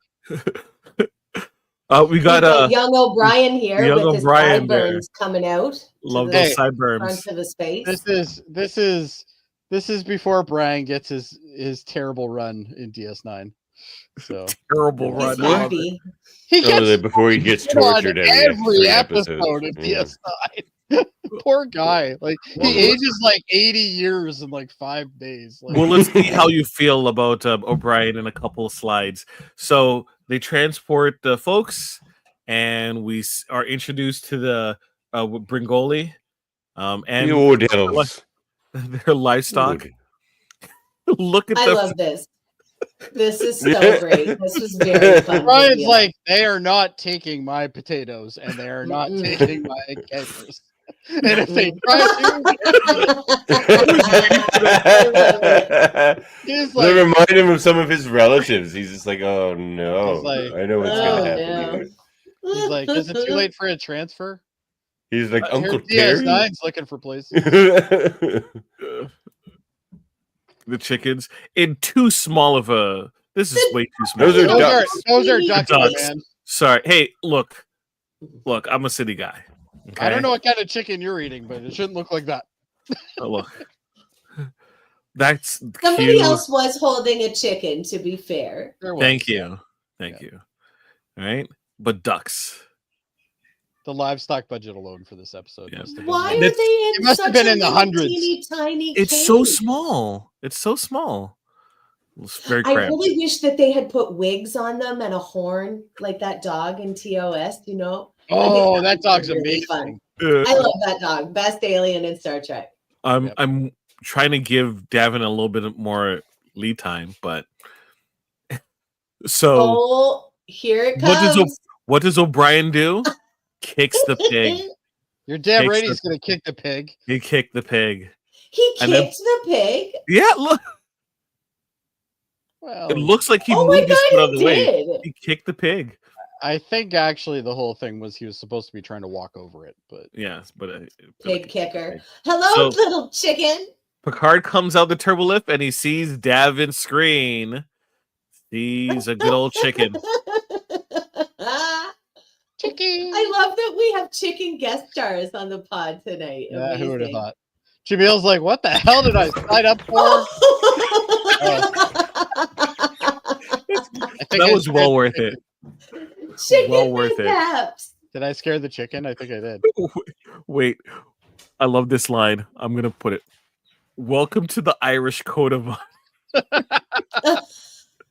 We got young O'Brien here young with his O'Brien there. sideburns coming out. love to those the sideburns. front of his face. This is before Brian gets his terrible run in DS9. So Terrible He's run. I love it. happy. he gets Before he gets shit on tortured every episode. episode of Yeah. DS9. Poor guy. Like he ages like 80 years in like 5 days. Like, Well, let's see how you feel about O'Brien in a couple of slides. So they transport the folks, and we are introduced to the Bringoli, and The Odells. their livestock. Look at I the love this. This is so great. This was very fun. Brian's video. like, they are not taking my potatoes and they are not taking my cameras. And if they try to, he's They like, remind him of some of his relatives. He's just like, oh no, He's like, I know what's oh, gonna happen. no. Here. he's like, is it too late for a transfer? He's like, Uncle Here's Terry. DS9's looking for places. the chickens in too small of a. This is way too small. Those are Those are, ducks. those are ducks, my Ducks. man. Sorry. Hey, look. I'm a city guy. Okay? I don't know what kind of chicken you're eating, but it shouldn't look like that. Oh, look. That's Somebody cute. else was holding a chicken, to be fair. There was. Thank you. Thank you. All right. But ducks. The livestock budget alone for this episode Yeah. must have been Why are like- they in It must have such been a in the little hundreds. teeny tiny It's so cage? small. It's so small. It's very I cramped. really wish that they had put wigs on them and a horn like that dog in TOS, you know? Oh, I that think dog's would be really amazing. fun. I love that dog. Best alien in Star Trek. I'm trying to give Davan a little bit more lead time, but so Oh, here it comes. what does O'Brien do? Kicks the pig. You're damn Takes right the- he's going to kick the pig. He kicked the pig. He And then- kicked the pig. Yeah, look. Well, It looks like he Oh my moved his foot out god, of he the way. did. He kicked the pig. I think actually the whole thing was he was supposed to be trying to walk over it, but Yes, but Pig kicker. Hello, So- little chicken. Picard comes out the turbo lift and he sees Davin's screen. He's a good old chicken. chicken. I love that we have chicken guest stars on the pod tonight. Yeah, who would have Amazing. thought? Jameel's like, what the hell did I sign up for? I think That I was scared well the worth chicken. it. Chicken Well worth it. naps. Did I scare the chicken? I think I did. Wait, I love this line. I'm gonna put it. Welcome to the Irish Code of Honor.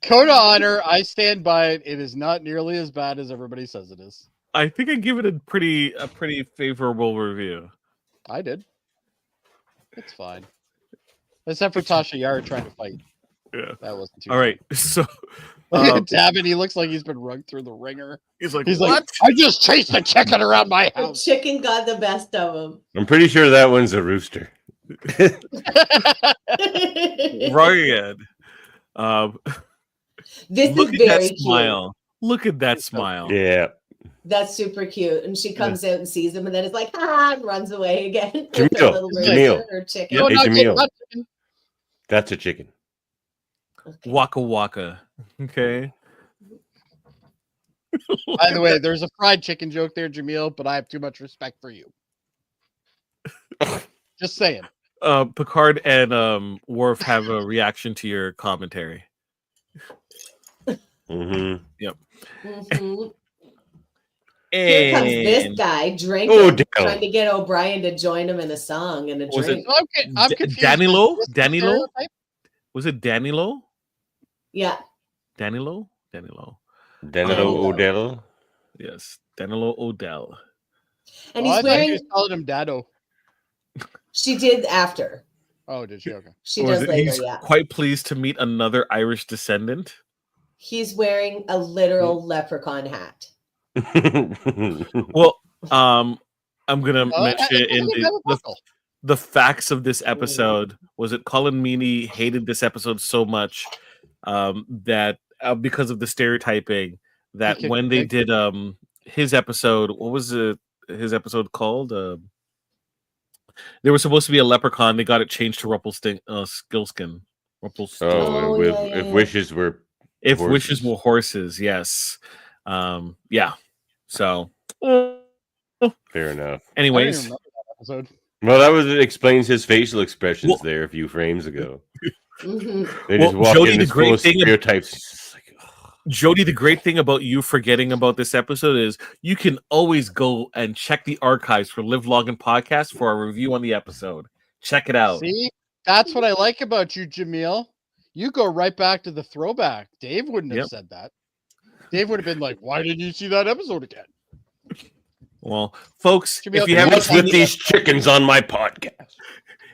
Code of honor, I stand by it. It is not nearly as bad as everybody says it is. I think I give it a pretty favorable review. I did. It's fine. Except for Tasha Yar trying to fight. Yeah. That wasn't too All right. So Look at Davin. He looks like he's been rung through the ringer. he's like, He's what? like, I just chased the chicken around my The house. chicken got the best of him. I'm pretty sure that one's a rooster. Ryan. This Look is at very that cute. smile. Look at that smile. Yeah. That's super cute. And she comes out and sees him and then it's like, ah, and runs away again. with her Jameel, little Jameel. rooster or chicken. Yeah. No, Hey, not chicken, Jameel. not chicken. That's a chicken. Okay. Waka waka. Okay. By the way, there's a fried chicken joke there, Jameel, but I have too much respect for you. Just saying. Picard and Worf have a reaction to your commentary. Mm-hmm. Mhm. Here comes this And guy drinking, Oh, damn. trying to get O'Brien to join him in a song and a Was it- drink. I'm confused. Danilo? Is this the Danilo? stereotype? was it Danilo? Yeah. Danilo? Danilo. Danilo Oh. Odell. Yes. Danilo Odell. And Oh, I he's thought he wearing, was calling him Dado. she did after. Oh, did she? Okay. She Was does it- later, he's yeah. quite pleased to meet another Irish descendant. He's wearing a literal leprechaun hat. Well, I'm gonna Oh, mention I in think it has a buckle. the facts of this episode was it Colin Meaney hated this episode so much that because of the stereotyping that kicked when the they pig? did his episode. What was his episode called? There was supposed to be a leprechaun. They got it changed to Skillskin. Oh, yeah, if yeah. wishes were If horses. wishes were horses, yes. Yeah. So, Fair enough. I don't even anyways, remember that episode. Well, it explains his facial expressions Well- there a few frames ago. Mhm. They Well, just walk Jody, in the as full great of thing- stereotypes. It's just like, ugh. Jody, the great thing about you forgetting about this episode is you can always go and check the archives for Live Long and Podcast for a review on the episode. Check it out. See, that's what I like about you, Jaemeel. You go right back to the throwback. Dave wouldn't have Yep. said that. Dave would have been like, "Why didn't you see that episode again?" Well, folks, Jaemeel, if you haven't What's seen with the, these chickens on my podcast?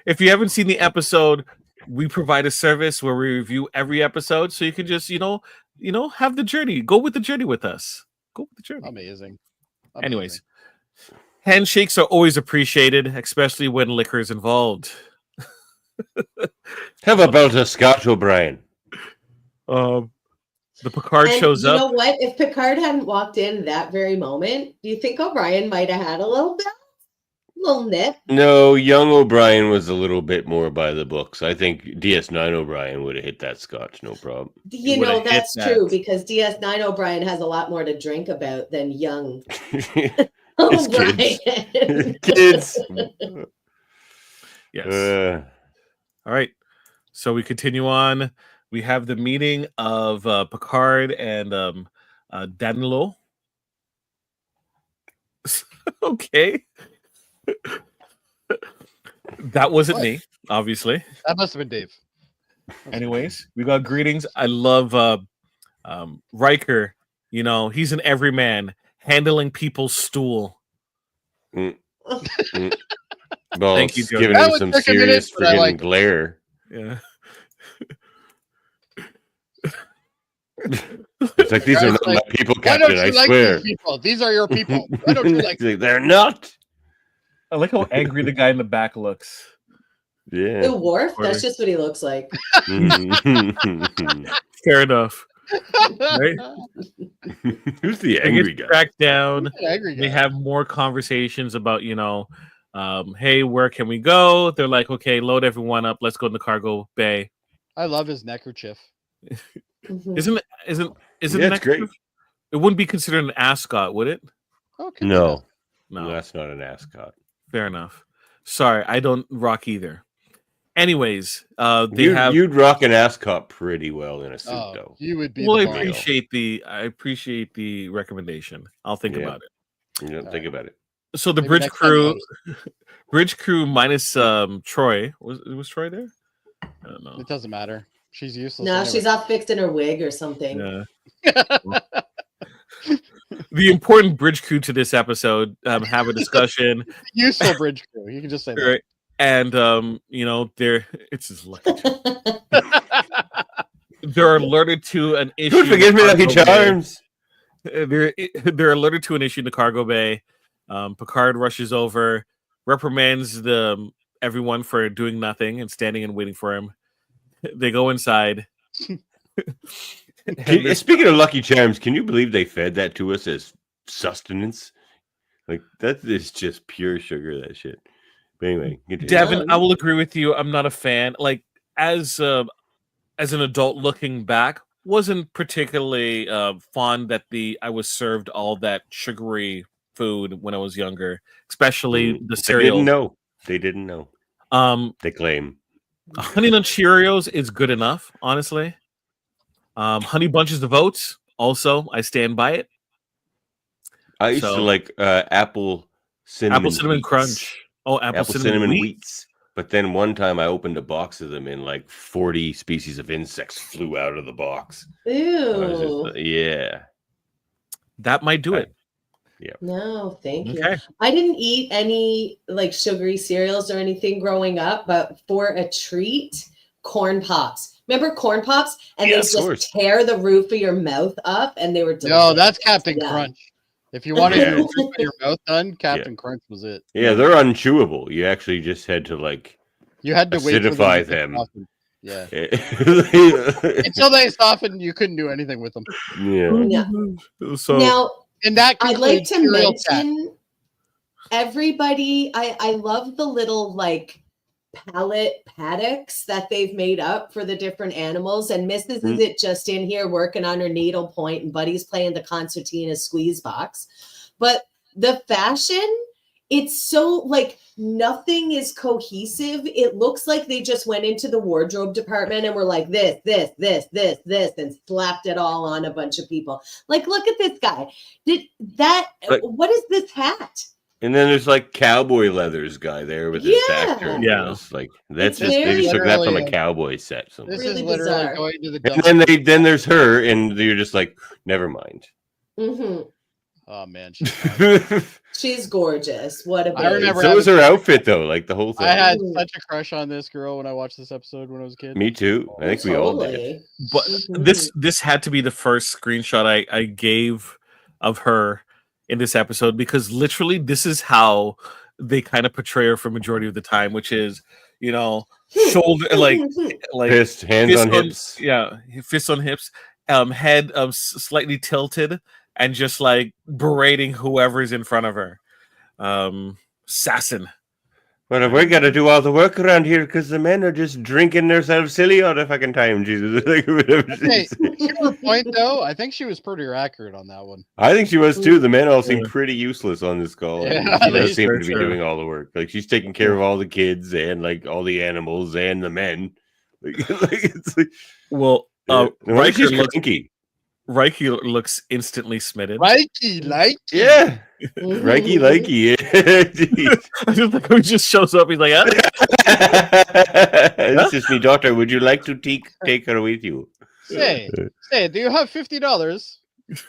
if you haven't seen the episode, we provide a service where we review every episode, so you can just have the journey. Go with the journey with us. Go with the journey. Amazing. Anyways, handshakes are always appreciated, especially when liquor is involved. How about a Scotch O'Brien? The Picard And shows you up. know what? If Picard hadn't walked in that very moment, do you think O'Brien might have had a little nip? No, young O'Brien was a little bit more by the books. I think DS9 O'Brien would have hit that Scotch, no problem. You would've know, hit that's that. true because DS9 O'Brien has a lot more to drink about than young It's O'Brien. Kids. Yes. All right. So we continue on. We have the meeting of Picard and Danilo. Okay. That wasn't me, obviously. That must have been Dave. Anyways, we got greetings. I love Riker. You know, he's an everyman handling people's stool. Well, Thank you, it's Jody. giving That him one some took a minute, serious but I friggin' like it. glare. Yeah. It's like, these are Guys, not like, my people, Why don't Captain, I you like swear. these people? These are your people. Why don't you like? He's like, they're not. I like how angry the guy in the back looks. Yeah. Ew, Worf? That's just what he looks like. Fair enough. Right? Who's the They angry get guy? tracked down. Angry They guy. have more conversations about, hey, where can we go? They're like, okay, load everyone up. Let's go in the cargo bay. I love his neckerchief. Mhm. Isn't Yeah, it's next- great. It wouldn't be considered an ascot, would it? Okay. No, No, that's not an ascot. fair enough. Sorry, I don't rock either. Anyways, they You'd rock an ascot pretty well in a suit, Oh, though. you would be. Well, I the boss. appreciate the recommendation. I'll think Yeah. about it. You don't think about it. So the Maybe bridge next time crew, bridge crew minus Troy was Troy there? I don't know. It doesn't matter. She's useless. No, anyway. she's off fixing her wig or something. Yeah. The important bridge crew to this episode have a discussion, Useful bridge crew. You can just say that. right? And it's his lucky charm. They're alerted to an issue. Good, forgive in the me, Lucky cargo bay. Charms. They're alerted to an issue in the cargo bay. Picard rushes over, reprimands everyone for doing nothing and standing and waiting for him. They go inside. Speaking of Lucky Charms, can you believe they fed that to us as sustenance? Like, that is just pure sugar, that shit. But anyway, continue. Devin, I will agree with you. I'm not a fan. Like, as an adult looking back, wasn't particularly fond that I was served all that sugary food when I was younger, especially the cereal. They didn't know. They claim. Honey Nut Cheerios is good enough, honestly. Honey Bunches of Oats, also, I stand by it. I used to like apple cinnamon Cinnamon wheats. Crunch. Oh, apple cinnamon wheats. But then one time I opened a box of them and like 40 species of insects flew out of the box. I was Ew. just, yeah. That might do it. No, thank you. Okay. I didn't eat any like sugary cereals or anything growing up, but for a treat, corn pops. Remember corn pops? And Yeah, they of just course. tear the roof of your mouth up, and they were delicious. No, that's Captain Yeah. Crunch. If you wanted Yeah. to get your mouth done, Captain Crunch was it. Yeah, they're unchewable. You actually just had to like You had to wait for acidify to them. soften. Yeah. yeah. Until they softened, you couldn't do anything with them. Yeah. So Now, And that I'd like concludes to Serial Chat. mention everybody. I love the little like palette paddocks that they've made up for the different animals. And Mrs. Is it just in here working on her needle point, and Buddy's playing the concertina squeeze box. But the fashion, it's so like nothing is cohesive. It looks like they just went into the wardrobe department and were like this, and slapped it all on a bunch of people. Like, look at this guy. What is this hat? And then there's like cowboy leathers guy there with his back Yeah. turned. Yeah. It's like that's It's just they just took that from a literally cowboy set somewhere. This Really is literally bizarre. going to the And dumpster. then there's her, and you're just like, never mind. Mm-hmm. Oh man, she's fine. She's gorgeous. What a I babe. remember So was her outfit though, like the whole thing. I had Ooh. such a crush on this girl when I watched this episode when I was a kid. Me too. I think we all did. Totally. But Mhm. this had to be the first screenshot I gave of her in this episode, because literally this is how they kind of portray her for majority of the time, which is, you know, shoulder like Fist, hands fist on hips. yeah, fists on hips, head slightly tilted, and just like berating whoever's in front of her, sassing. But we got to do all the work around here because the men are just drinking themselves silly all the fucking time. Jesus, like, whatever she Hey, said. to her point though, I think she was pretty accurate on that one. I think she was too. The men all seem Yeah. pretty useless on this call. Yeah, She they does seem sure to be do. doing all the work. Like she's taking care of all the kids and like all the animals and the men. Like, it's like, Well, no wonder Riker she's looks cranky. looks instantly smitten. Likey, like Yeah, Mhm. Reiki, likey. Jeez. I just like he just shows up. He's like, ah. This is me daughter. Would you like to take her with you? Say, do you have $50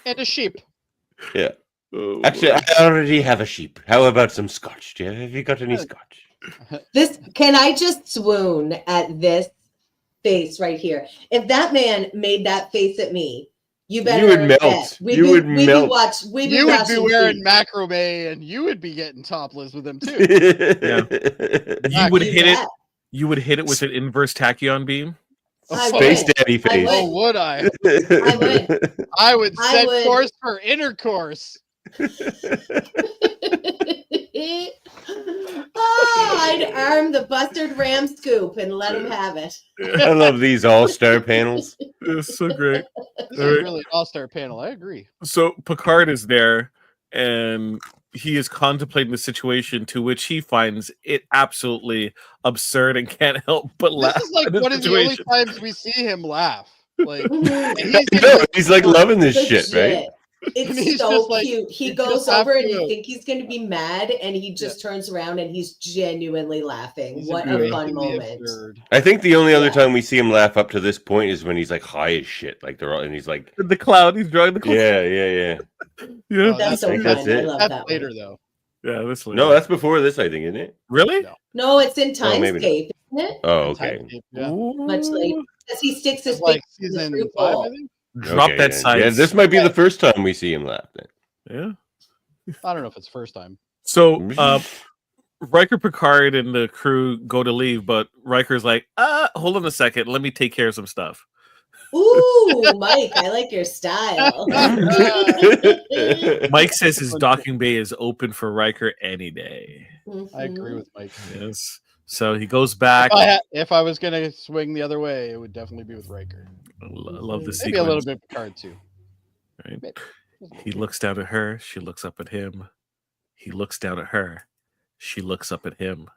and a sheep? Yeah. Oh, Actually, I already have a sheep. How about some scotch? Have you got any scotch? Can I just swoon at this face right here? If that man made that face at me, you better would melt. bet. You would melt. We'd be You would be watching wearing feet. macrame and you would be getting topless with him too. you would You hit it. bet. You would hit it with an inverse tachyon beam. I Space would. daddy face. Oh, would I? I would. I would I set would. course for intercourse. I'd arm the Bustard Ram scoop and let him have it. I love these all-star panels. It's so great. This All is right. really an all-star panel. I agree. So Picard is there, and he is contemplating the situation, to which he finds it absolutely absurd and can't help but laugh. This is like at the one of the only situation. times we see him laugh. Like, and Mhm. He's like loving this shit, right? Legit. And he's It's so just like- cute. He he's goes just over and happy you to- think he's going to be mad, and he just turns around and he's genuinely laughing. he's What a embracing fun the moment. absurd. I think the only other Yeah. time we see him laugh up to this point is when he's like high as shit. Like they're all, and he's like, The cloud. He's drawing the cloud. yeah. Yeah. Oh, That's so think fun. that's I it. love That's that later one. though. Yeah, this No, that's before this, I think, isn't it? really. No. No, it's in Oh, maybe Timescape, isn't it? Oh, okay. Time tape, yeah. Much later. Because he sticks his It's like finger in the season fruit 5, bowl. I think. Drop Okay, that then. side. Yeah, this might be the first time we see him laugh. Then. Yeah. I don't know if it's first time. So Riker, Picard, and the crew go to leave, but Riker's like, hold on a second, let me take care of some stuff. Ooh, Mike, I like your style. Mike says his docking bay is open for Riker any day. I agree with Mike. Yes. So he goes back. If I was gonna swing the other way, it would definitely be with Riker. I love the Maybe sequence. a little bit Picard too. Right? Maybe. He looks down at her. She looks up at him. He looks down at her. She looks up at him.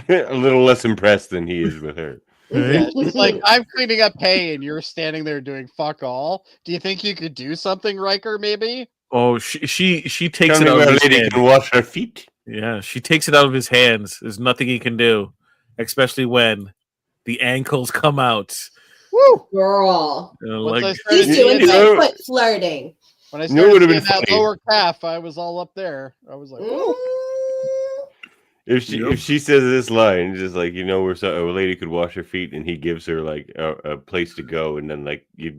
A little less impressed than he is with her. Yeah, she's like, I'm cleaning up hay and you're standing there doing fuck all. Do you think you could do something, Riker, maybe? Oh, she takes Tell it me out where of a his lady hand. can wash her feet. Yeah, she takes it out of his hands. There's nothing he can do, especially when the ankles come out. Woo! Girl. Once I Like, started He's seeing doing that, foot flirting. when I You know started what would've seeing been that funny? lower calf, I was all up there. I was like, Mm. If she says this line, just like where a lady could wash her feet, and he gives her like a place to go, and then like a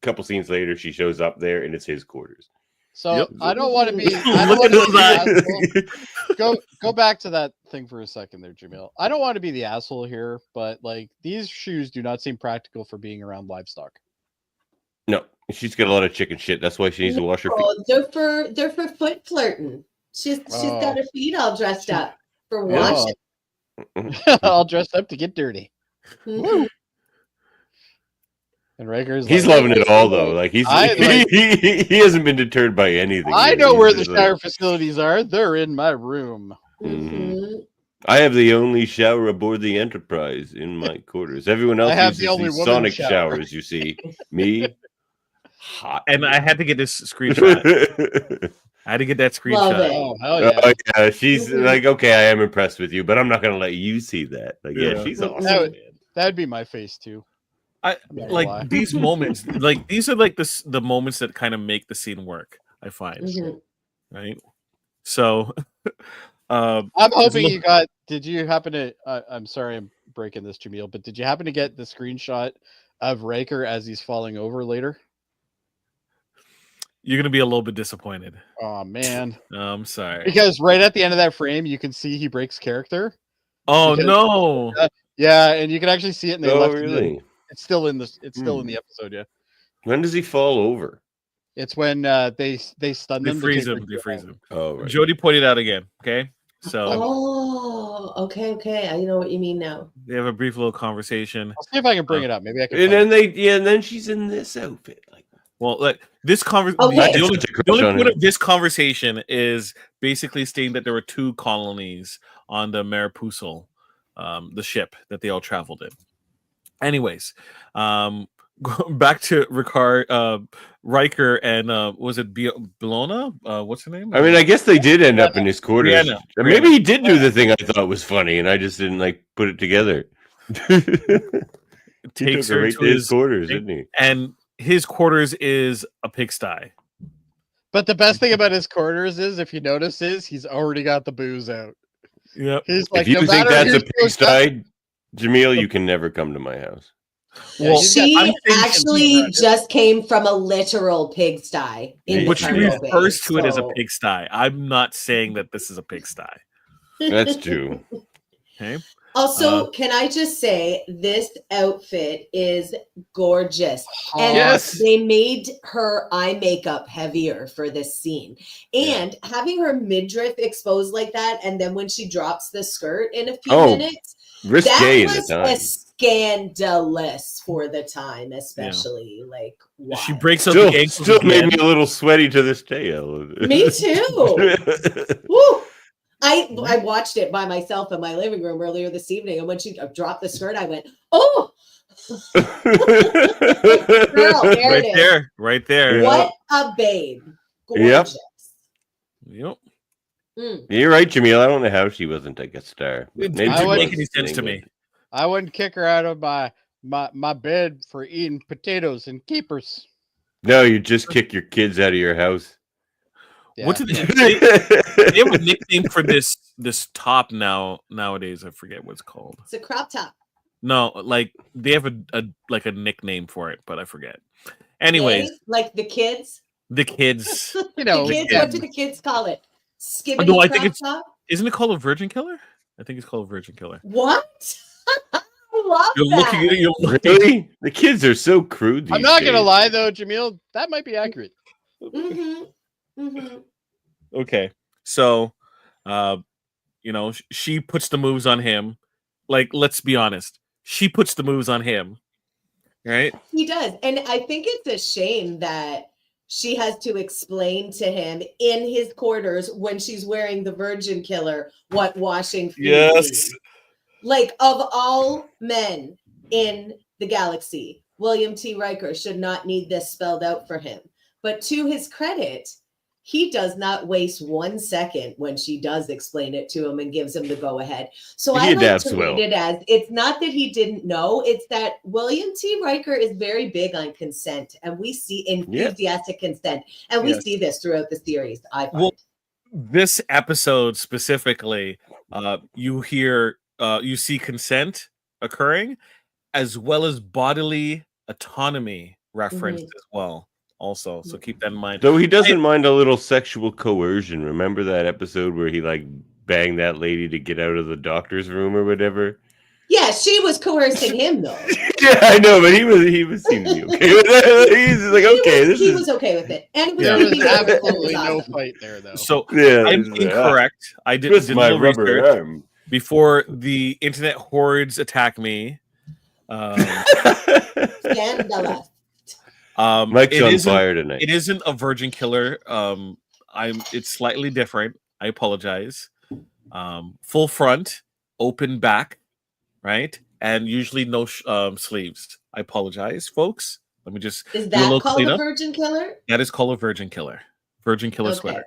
couple scenes later, she shows up there, and it's his quarters. so Yep. I don't want to be. I don't Look want at to be those the asshole. Go back to that thing for a second there, Jaemeel. I don't want to be the asshole here, but like these shoes do not seem practical for being around livestock. No, She's got a lot of chicken shit. That's why she needs to wash her feet. Oh, they're for foot flirting. She's got her feet all dressed up for washing. All dressed up to get dirty. Mhm. And Riker's He's like, loving it all though. Like he hasn't been deterred by anything. I yet. know He's where the just like, shower facilities are. They're in my room. Mhm. I have the only shower aboard the Enterprise in my quarters. Everyone else I have uses the only these woman sonic shower. showers. You see, me, hot. And I had to get this screenshot. I had to get that Love screenshot. it. Oh, hell yeah. Oh yeah, she's Mhm. like, okay, I am impressed with you, but I'm not gonna let you see that. Like, yeah, Yeah. she's Mhm. awesome. Man. That'd be my face too. I I'm not gonna lie. like these moments. Like these are like the moments that kind of make the scene work. I find Mhm. right. So, I'm hoping you got. Did you happen to? I'm sorry, I'm breaking this, Jaemeel, but did you happen to get the screenshot of Riker as he's falling over later? You're gonna be a little bit disappointed. Oh man, I'm sorry. because right at the end of that frame, you can see he breaks character. Oh because- no! Yeah, and you can actually see it. And they Oh left it in. really? It's still in the. It's still in the episode. Yeah, When does he fall over? it's when they stun They them. freeze to him. take They freeze him. Oh right. Jody pointed out again. Okay, so Oh, okay. I know what you mean now. they have a brief little conversation. I'll see if I can bring it up. Maybe I can. And find then it. and then she's in this outfit. Like, Well, like this conversation. Okay. The only, Such a the crush only on point him. of this conversation is basically stating that there were 2 colonies on the Maripusul, the ship that they all traveled in. Anyways, going back to Riker and was it Bologna? What's her name? I mean, I guess they did end up in his quarters. Brianna. And maybe he did do the thing I thought was funny, and I just didn't like put it together. He takes took her right to to his his quarters, didn't he? and his quarters is a pigsty. But the best thing about his quarters is, if you notice, he's already got the booze out. Yep. He's like, If you no think matter that's a who's supposed to- pigsty, Jameel, you can never come to my house. Yeah, Well, he's got- She I'm thinking- actually just came from a literal pigsty in the Which cargo bay, refers to it as a so- pigsty. I'm not saying that this is a pigsty. That's true. Okay. Also, can I just say this outfit is gorgeous. And Yes. they made her eye makeup heavier for this scene. And having her midriff exposed like that, and then when she drops the skirt in a few Oh, minutes, Risque that in the was time. scandalous for the time, especially. Like, She wild. breaks out the ankles Still made again. me a little sweaty to this day. Me too. Woo! I watched it by myself in my living room earlier this evening, and when she dropped the skirt, I went, "Oh, girl, there Right it is. there. Right there. Yeah. What a babe! Yep. Gorgeous." Yep. Mm. You're right, Jaemeel. I don't know how she wasn't like a star. But It maybe I didn't would- make any sense to me. I wouldn't kick her out of my bed for eating potatoes and keepers. No, you just kick your kids out of your house. Yeah. What did they have a nickname for this top nowadays? I forget what it's called. It's a crop top. No, like they have a nickname for it, but I forget. Anyways, Okay? Like the kids. the kids. You know, The kids. yeah. What do the kids call it? Skibbity No, I crop think it's- top. Isn't it called a virgin killer? I think it's called a virgin killer. What? I love You're that. looking at it. You're looking. Really? The kids are so crude. I'm these not gonna days. lie though, Jaemeel, that might be accurate. Mm-hmm. Mm-hmm. Okay, so, she puts the moves on him. Like, let's be honest, she puts the moves on him, right? He does. And I think it's a shame that she has to explain to him in his quarters when she's wearing the virgin killer what washing feet means. Like, of all men in the galaxy, William T. Riker should not need this spelled out for him. But to his credit, he does not waste 1 second when she does explain it to him and gives him the go ahead. So He I like adapts to well. read it as it's not that he didn't know, it's that William T. Riker is very big on consent, and we see enthusiastic consent, and we Yes. see this throughout the series. I find. Well, this episode specifically, you see consent occurring, as well as bodily autonomy referenced as well. Also, so keep that in mind. Though he doesn't mind a little sexual coercion. Remember that episode where he like banged that lady to get out of the doctor's room or whatever? Yeah, she was coercing him though. Yeah, I know, but he seemed to be okay with it. He's like, okay, He was okay with it, and it was There gonna was be wonderful. It absolutely was no awesome. fight there, though. So yeah. I'm he's like, incorrect. I did twist a my little rubber research arm. before the internet hordes attack me. Scandalous. Mike's it on isn't- fire tonight. It isn't a virgin killer. It's slightly different. I apologize. Full front, open back, right, and usually no sleeves. I apologize, folks. Let me just Is do a little that called a cleanup. virgin killer? That is called a virgin killer. Virgin killer sweater.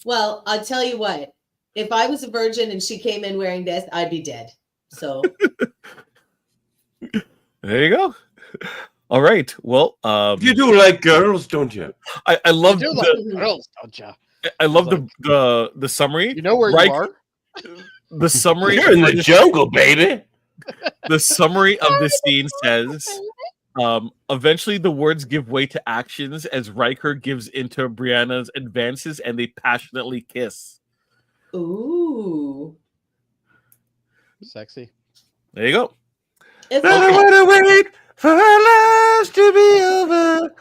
Well, I'll tell you what. If I was a virgin and she came in wearing this, I'd be dead. So There you go. All right. Well, You do like girls, don't you? I love You do the like girls, don't you? I love the summary. You know where Right. you are? The summary. You're in the jungle, baby. The summary of this scene says, eventually the words give way to actions as Riker gives into Brianna's advances and they passionately kiss. ooh. Sexy. There you go. It's I okay. wanna wait for our lives to be over.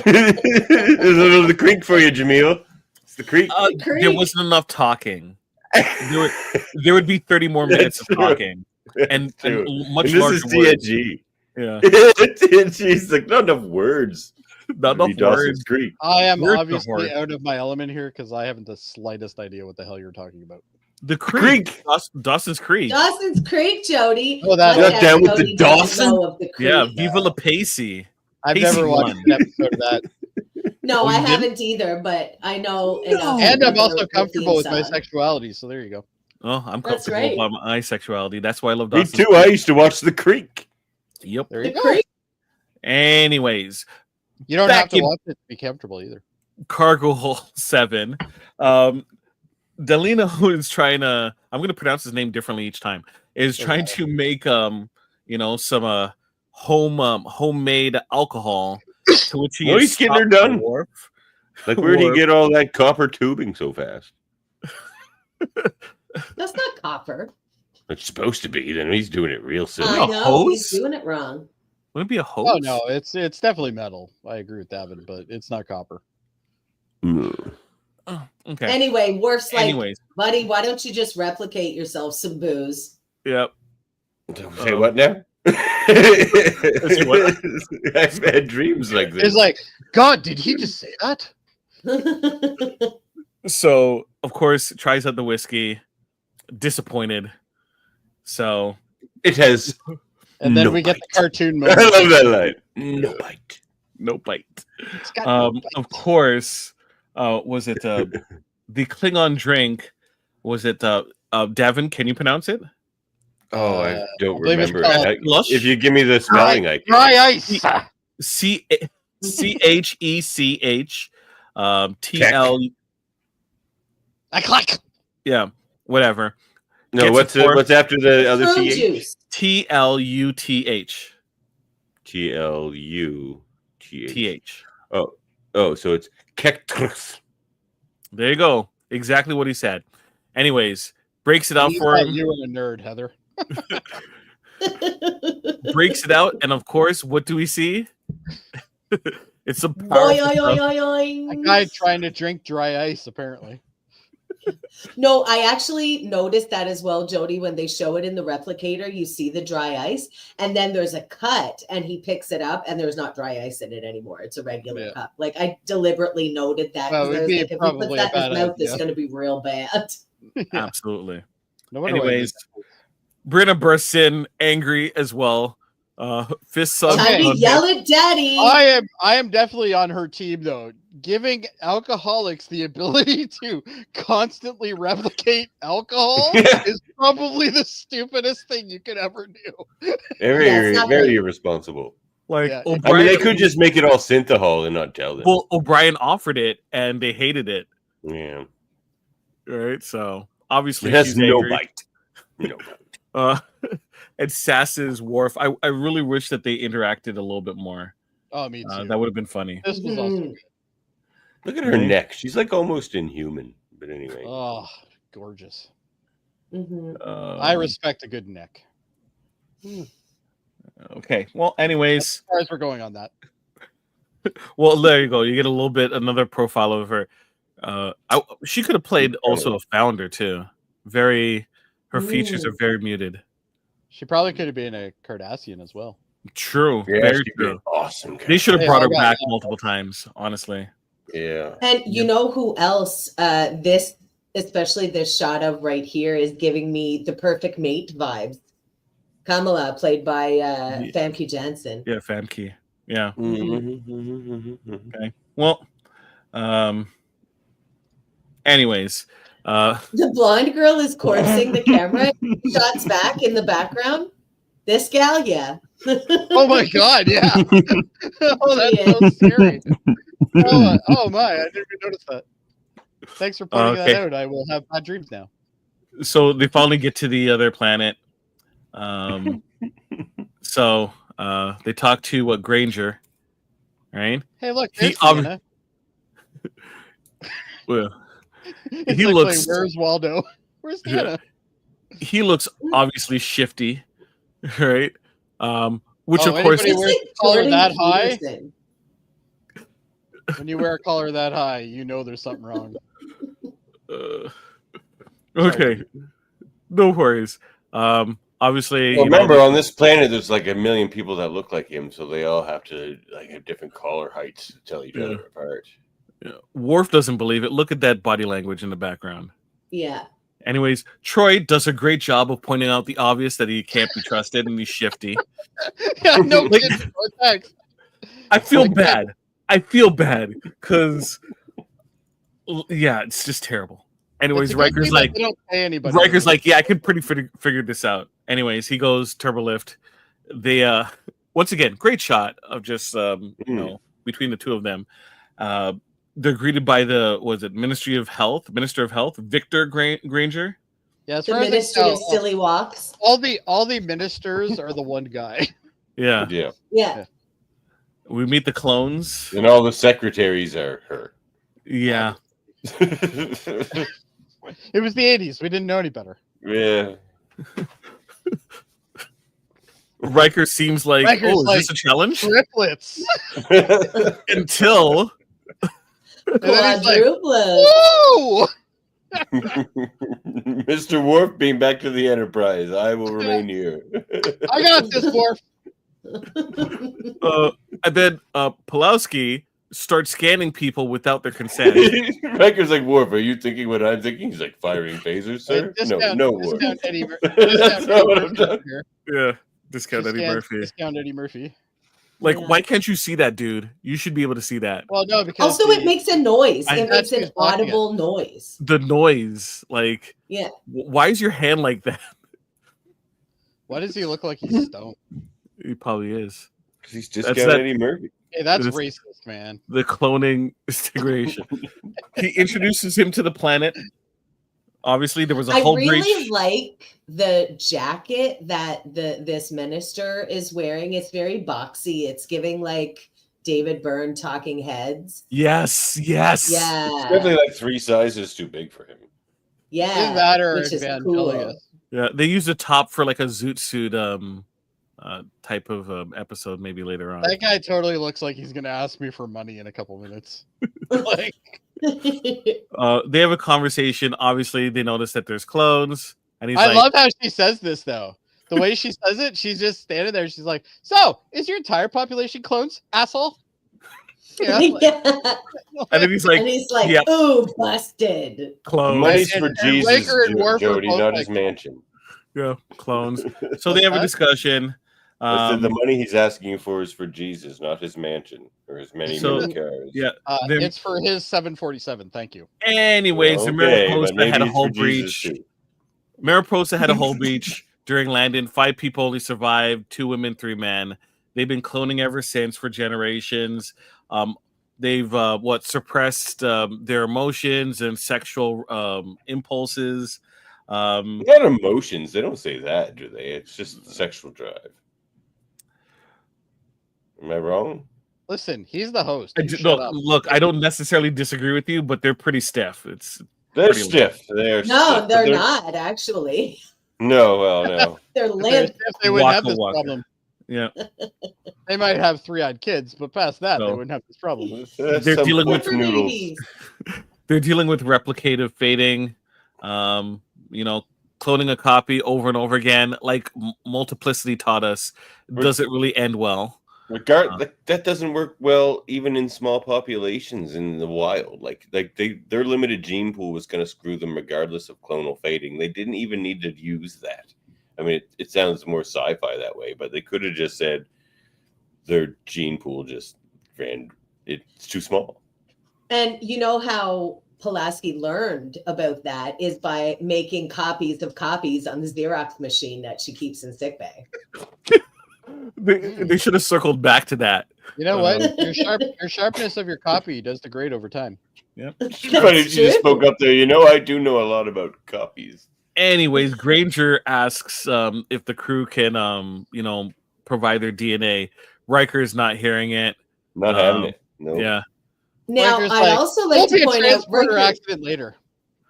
There's a little of the creek for you, Jaemeel. It's the creek. There Creek. wasn't enough talking. There would be 30 more minutes of That's true. talking and True. much And this larger is words. TNG. Yeah, She's like, not enough words. not to be enough Dawson's words. Creek. I am Where's the obviously horde? out of my element here because I haven't the slightest idea what the hell you're talking about. The creek. Creek. Dawson's Creek. Dawson's Creek, Jody. Oh, that- Much Not as down with the Jody doesn't Dawson? know of the creek. Yeah, Viva La Pacey. I've Pacey never watched won. an episode of that. No, Oh, I you didn't? haven't either, but I know enough. And I'm to also know the comfortable with theme my song. sexuality, so there you go. Oh, I'm That's comfortable right. about my sexuality. That's why I love Me Dawson's too. I used to watch The Creek. Yep. There The you go. creek. Anyways, You don't Back have to in- watch it to be comfortable either. Cargo Hole 7. Delina, who is trying to, I'm going to pronounce his name differently each time, is trying to make some homemade alcohol. To which he Well, is he's getting her stopped by done. Worf. Like, where'd he Or- get all that copper tubing so fast? That's not copper. It's supposed to be. Then he's doing it real silly. I a know he's hose? doing it wrong. Wouldn't it be a hose? Oh no, it's definitely metal. I agree with Davan, but it's not copper. Mm. Oh, okay. Anyway, Worf's like, Anyways, buddy, why don't you just replicate yourself some booze? yep. Say what now? what? I've had dreams like this. It's like, God, did he just say that? So, of course, tries out the whiskey. Disappointed. So, It has. And then No we get the bite. cartoon I moment. love that line. No bite. no bite. It's got no bite. Of course, was it the Klingon drink? Was it Davan? Can you pronounce it? Oh, I don't I believe it's remember. called Lush? If you give me the spelling, I can. Dry ice. Chech TL. I clack. Yeah, whatever. No, Gets what's it for- what's after the other Fruit CH? juice. TLUTH. TLUTH. TH. Oh, so it's Kektrus. There you go. Exactly what he said. Anyways, breaks it out You for thought him. you were a nerd, Heather. Breaks it out, and of course, what do we see? It's a Oi, powerful oi, stuff. oi, oi, A oi. guy trying to drink dry ice, apparently. No, I actually noticed that as well, Jody. When they show it in the replicator, you see the dry ice, and then there's a cut, and he picks it up, and there's not dry ice in it anymore. It's a regular Yeah. cup. Like I deliberately noted that Well, because I it'd was be like, if he probably puts a that in bad his mouth, it's idea. going to be real bad. Absolutely. No wonder why he Anyways, did Brenna bursts in angry as well. Fists up. Time to on yell him. at Daddy. that. I am definitely on her team though. Giving alcoholics the ability to constantly replicate alcohol Yeah. is probably the stupidest thing you could ever do. Very, Yeah, it's not very good. irresponsible. Like Yeah. I mean, O'Brien. they could just make it all synthahol and not tell them. Well, O'Brien offered it, and they hated it. Yeah, Right. So obviously, it has she's no angry. bite. No bite. And Sass's Worf. I really wish that they interacted a little bit more. Oh, me too. That would have been funny. This was also Mhm. good. Look at her Right. neck. She's like almost inhuman. But anyway, Oh, gorgeous. Mhm. I respect a good neck. Okay. Well, anyways, As far as we're going on that. well, there you go. You get a little bit another profile of her. She could have played also a founder too. Her features are very muted. She probably could have been a Cardassian as well. True. Yeah, Very she'd be true. an awesome. They should have They brought all her got back that. multiple times, honestly. Yeah. And you know who else this, especially this shot of right here, is giving me the perfect mate vibes? Kamala, played by Famke Janssen. Yeah, Famke. Yeah. Mm-hmm. Okay. Well, anyways, The blonde girl is corpsing the camera. Shots back in the background. This gal, yeah. Oh my god, yeah. Oh, that's Yeah. so scary. Oh my, I didn't even notice that. Thanks for pointing Okay. that out. I will have bad dreams now. so they finally get to the other planet. So they talk to Granger, right? Hey, look, He there's Deanna. Well, It's he like looks- playing, where's Waldo? Where's Yeah. Deanna? he looks obviously shifty, right? Which Oh, of course, anybody wears It's a collar Jordan that high? Peterson. When you wear a collar that high, you know there's something wrong. okay, no worries. Obviously, Well, you know, remember, on this planet, there's like a million people that look like him, so they all have to like have different collar heights to tell each other apart. Worf doesn't believe it. Look at that body language in the background. Yeah. Anyways, Troy does a great job of pointing out the obvious that he can't be trusted and he's shifty. Yeah, no Like- kidding. Oh, thanks. I feel Like- bad. I feel bad because, yeah, it's just terrible. Anyways, It's a good Riker's thing that like, they don't pay anybody. Riker's like, yeah, I could pretty figure this out. Anyways, he goes turbo lift. They once again, great shot of just you know, between the two of them. They're greeted by the Minister of Health, Victor Granger. yeah, as The far as I Ministry can of tell, Silly Walks. all the ministers are the one guy. Yeah. Yeah, Yeah. We meet the clones. and all the secretaries are her. Yeah. It was the 80s. We didn't know any better. Yeah. Riker seems like, Riker's oh, is like, this a challenge? Triplets. Until And then he's like, Quadruplets. whoa! Mr. Worf, being back to the Enterprise, I will remain here. I got this, Worf. and then Pulowski starts scanning people without their consent. Riker's like, Worf, are you thinking what I'm thinking? He's like, firing phasers, sir? No, Worf. Discount Eddie That's not what I'm Murphy. talking. Yeah. Discount Eddie Murphy. Discount Eddie Murphy. Like, Yeah. why can't you see that, dude? You should be able to see that. Well, no, because Also, it makes a noise. I- It makes That's an who's blocking it. audible noise. The noise, like, Yeah. why is your hand like that? why does he look like he's stoned? He probably is. He's That's discount that- Eddie Murphy. Hey, that's It is- racist, man. The cloning integration. He introduces him to the planet. Obviously, there was a I whole really breach. like the jacket that this minister is wearing. It's very boxy. It's giving like David Byrne Talking Heads. Yes, yes. Yeah. Definitely like 3 sizes too big for him. Yeah. Either that or which is Evangelius. Yeah, they used a top for like a zoot suit type of episode maybe later on. That guy totally looks like he's gonna ask me for money in a couple minutes. Like, They have a conversation. Obviously, they notice that there's clones, and he's I like, love how she says this though. The way she says it, she's just standing there. She's like, "So, is your entire population clones, asshole?" Yeah. Like, Yeah. and then he's like, And he's like, yeah. ooh, busted. clones. Money's for and Jesus, Riker and Worf are Jody, both not like- his mansion. Yeah, clones. So they have a What? discussion. I said the money he's asking you for is for Jesus, not his mansion or his many cars. Yeah. it's for his 747. Thank you. Anyways, the Okay, but Mariposa maybe had a it's whole for Jesus breach. too. Mariposa had a whole breach during landing. 5 people only survived, 2 women, 3 men. They've been cloning ever since for generations. They've suppressed their emotions and sexual impulses. Not emotions. They don't say that, do they? It's just sexual drive. Am I wrong? Listen, he's the host. I You do- shut up. look, I don't necessarily disagree with you, but they're pretty stiff. It's They're Pretty stiff. They're No, stiff, but they're not actually. No, well, no. They're If limp. they wouldn't have Waka this waka. problem. Yeah, They might have 3-eyed kids, but past that, they No. wouldn't have this problem. That's They're some dealing with foot noodles. babies. they're dealing with replicative fading. You know, cloning a copy over and over again, like multiplicity taught us, doesn't really end well. That doesn't work well even in small populations in the wild. Like their limited gene pool was going to screw them regardless of clonal fading. They didn't even need to use that. I mean, it sounds more sci-fi that way, but they could have just said their gene pool just it's too small. And you know how Pulaski learned about that is by making copies of copies on the Xerox machine that she keeps in sickbay. They should have circled back to that. You know what? Your sharpness of your copy does degrade over time. Yep. Funny she just spoke up there. You know, I do know a lot about copies. Anyways, Granger asks if the crew can, provide their DNA. Riker's not hearing it. Not having it. No. Yeah. Now, Riker's I'd also like "Won't be to a point out, transporter Riker, accident later.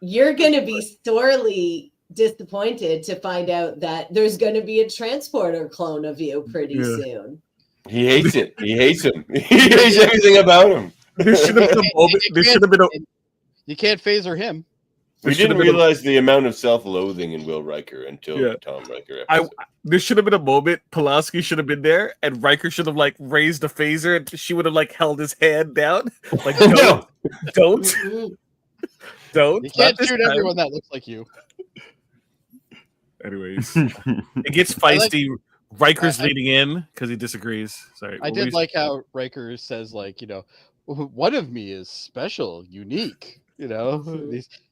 you're going to be sorely disappointed to find out that there's going to be a transporter clone of you pretty soon. He hates it. He hates him. He hates everything about him. There should have been a moment. There should have been a. You can't phaser him. We didn't realize the amount of self-loathing in Will Riker until the Tom Riker episode. There should have been a moment. Pulaski should have been there, and Riker should have raised the phaser, and she would have held his hand down, No. don't. You can't not shoot this everyone that looks like you. Anyways, it gets feisty. Riker's leading in because he disagrees. Sorry, I did like how Riker says, one of me is special, unique.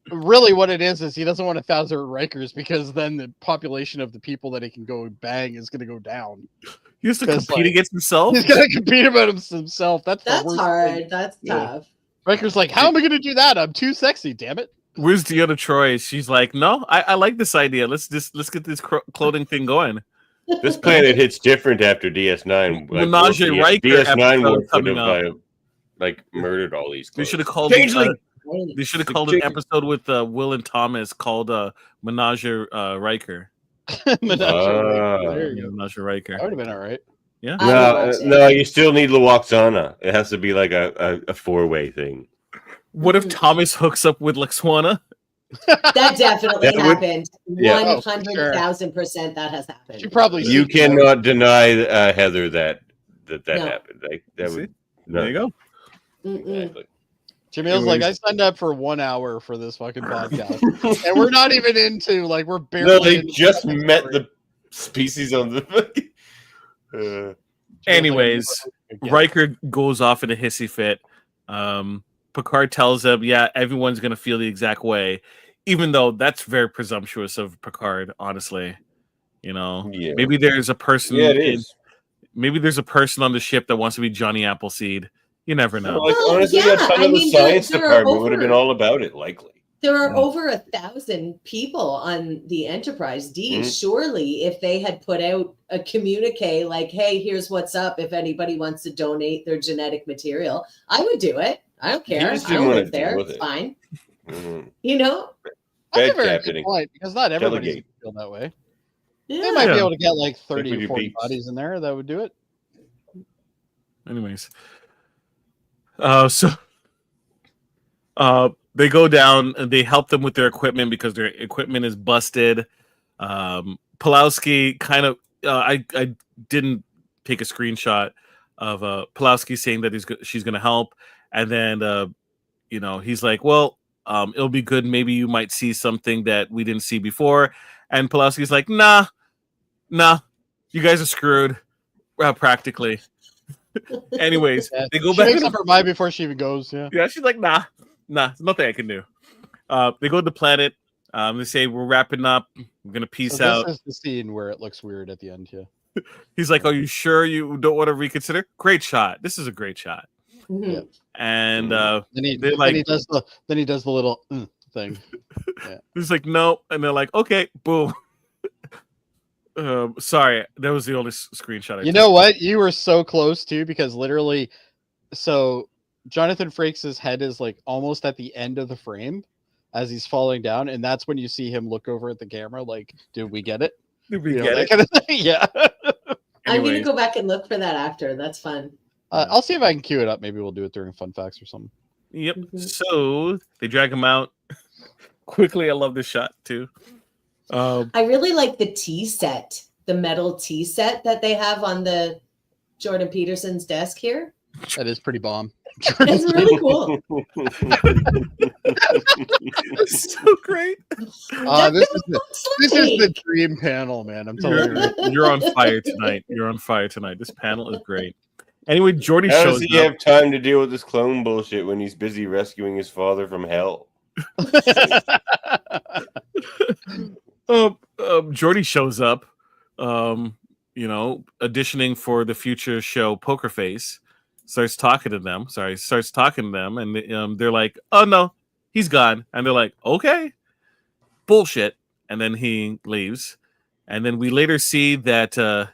Really what it is he doesn't want 1,000 Rikers because then the population of the people that he can go bang is going to go down. He has to compete against himself. He's going to compete about himself. That's hard. Thing. That's tough. Riker's like, how am I going to do that? I'm too sexy. Damn it. Where's Deanna Troy? She's like, no, I like this idea. Let's get this clothing thing going. This planet hits different after DS9. Menage Riker DS9 would have murdered all these. They should have called They should have called an episode with Will and Thomas called Menage Riker. Menage Riker. That would have been all right. Yeah. No, you still need Luoxana. It has to be like a 4-way thing. What if Thomas hooks up with Luxwana? That definitely happened. Yeah. 100,000% that has happened. She probably. You cannot deny Heather that happened. That would. There you go. Exactly. Jameel's like, I signed up for 1 hour for this fucking podcast, and we're not even into we're barely. No, they just met the species on the. Anyways, Riker goes off in a hissy fit. Picard tells him, "Yeah, everyone's gonna feel the exact way," even though that's very presumptuous of Picard. Honestly, maybe there's a person. Yeah, it is. Maybe there's a person on the ship that wants to be Johnny Appleseed. You never know. Honestly, a ton of the science department would have been all about it, likely. There are over 1,000 people on the Enterprise D. Surely, if they had put out a communique like, hey, here's what's up if anybody wants to donate their genetic material, I would do it. I don't care. I don't live there. It's fine. That's a very good point, because not everybody's going to feel that way. Yeah. They might be able to get 30 or 40 bodies in there that would do it. Anyways. They go down and they help them with their equipment because their equipment is busted. Pulaski kind of, I didn't take a screenshot of Pulaski saying that she's going to help. And then, he's like, well, it'll be good. Maybe you might see something that we didn't see before. And Pulaski's like, nah, you guys are screwed. Practically. Anyways, they go back. She makes up her mind before she even goes. Yeah, she's like, nah, there's nothing I can do. They go to the planet. They say we're wrapping up. We're gonna peace out. This is the scene where it looks weird at the end. Yeah. He's like, "Are you sure you don't want to reconsider?" Great shot. This is a great shot. Yeah. And then he does the little thing. Yeah. He's like, "No," and they're like, "Okay, boom." Sorry, that was the only screenshot I took. Know what? You were so close too, because literally, so Jonathan Frakes' head is almost at the end of the frame, as he's falling down, and that's when you see him look over at the camera, like, "Did we get it? Did we You know, get that it? kind of thing." Yeah. I'm gonna Anyways. go back and look for that actor. That's fun. I'll see if I can cue it up. Maybe we'll do it during Fun Facts or something. Yep. Mhm. So they drag him out quickly. I love this shot too. I really like the tea set, the metal tea set that they have on the Jordan Peterson's desk here. That is pretty bomb. It's really cool. It's so great. This is the Like, dream panel, man. I'm telling you. You're on fire tonight. You're on fire tonight. This panel is great. Anyway, Jody How shows does he up. have time to deal with this clone bullshit when he's busy rescuing his father from hell? Jody shows up, auditioning for the future show Poker Face. Starts talking to them, and they're like, "Oh no, he's gone." And they're like, "Okay, bullshit." And then he leaves. And then we later see that they're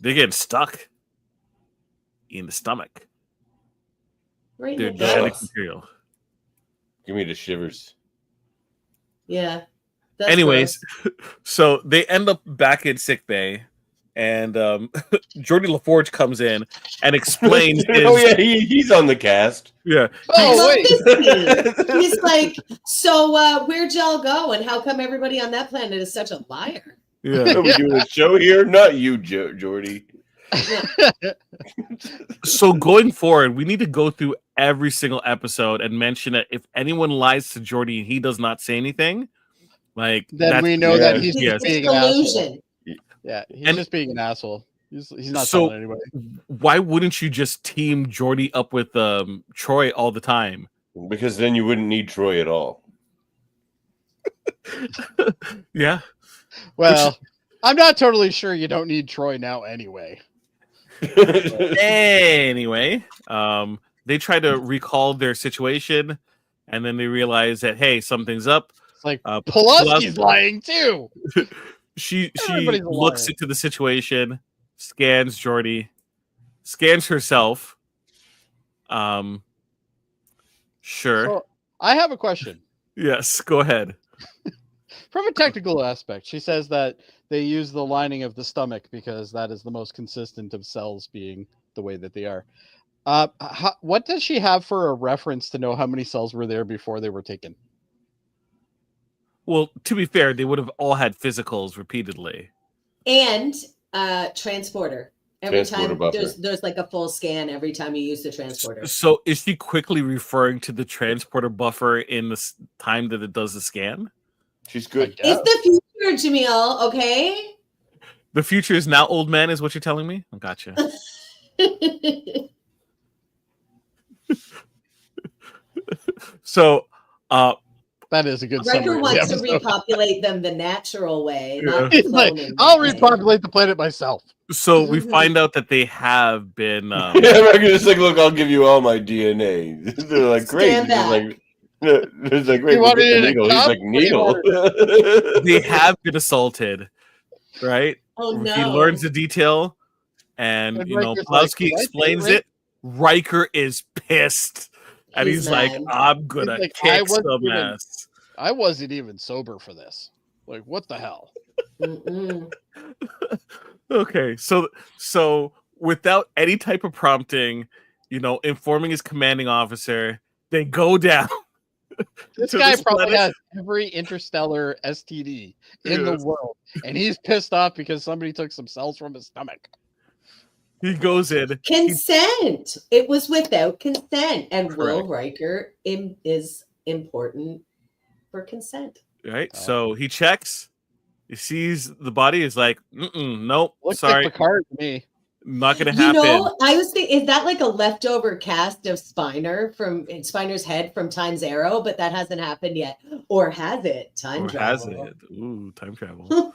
getting stuck in the stomach. right They're in the genetic gut. material. Give me the shivers. Yeah. That's Anyways, gross. so they end up back in sick bay, and Jordy LaForge comes in and explains. Oh yeah, he's on the cast. Yeah. I Oh love wait. this scene. He's like, so where'd y'all go? And how come everybody on that planet is such a liar? Yeah. Are we doing a show here? Not you, Jordy. So going forward, we need to go through every single episode and mention that if anyone lies to Jordy and he does not say anything, like Then we know yeah. that he's Yes. just It's being an asshole. collusion. Yeah, he's And- just being an asshole. He's not So- telling anybody. why wouldn't you just team Jordy up with Troy all the time? Because then you wouldn't need Troy at all. Yeah. Well, I'm not totally sure you don't need Troy now anyway. Anyway, they try to recall their situation, and then they realize that hey, something's up. It's like Pulaski's Pulaski's lying too. She Everybody's a looks liar. into the situation, scans Jordy, scans herself. Sure. So, I have a question. Yes, go ahead. From a technical aspect, she says that they use the lining of the stomach because that is the most consistent of cells being the way that they are. What does she have for a reference to know how many cells were there before they were taken? Well, to be fair, they would have all had physicals repeatedly. And transporter. Every Transporter time buffer. there's like a full scan every time you use the transporter. So is she quickly referring to the transporter buffer in the time that it does the scan? She's good. It's the future, Jaemeel, okay? The future is now old man, is what you're telling me? I gotcha. So, That is a good Riker summary. wants to of the episode. repopulate them the natural way, Yeah. not the He's like, cloning I'll way. repopulate the planet myself. so we find out that they have been. Yeah, I'm just like, look, I'll give you all my DNA. They're like, great. Stand He's back. like, it's like, great. You We'll want get it the in a needle. He's cup? like, What do you needle. They have been assaulted, right? Oh no. He learns the detail, and And you know, Riker's like, Pulaski "Did I say explains right?" it. Riker is pissed, and he's like, mad. "I'm gonna He's like, "I kick wasn't some even- ass." I wasn't even sober for this. Like, what the hell? Mm-mm. Okay, so without any type of prompting, you know, informing his commanding officer, they go down. This to guy this probably planet. has every interstellar STD in the Yes. world, and he's pissed off because somebody took some cells from his stomach. He goes in. Consent. It was without consent. And Will Correct. Riker is important for consent. Right, Oh. so he checks. He sees the body. Is like, nope, Looks sorry, like Picard to me. not gonna You happen. know, I was thinking, is that like a leftover cast of Spiner from Spiner's head from Time's Arrow? But that hasn't happened yet. Or has it? Time Or travel. has it? Ooh, time travel.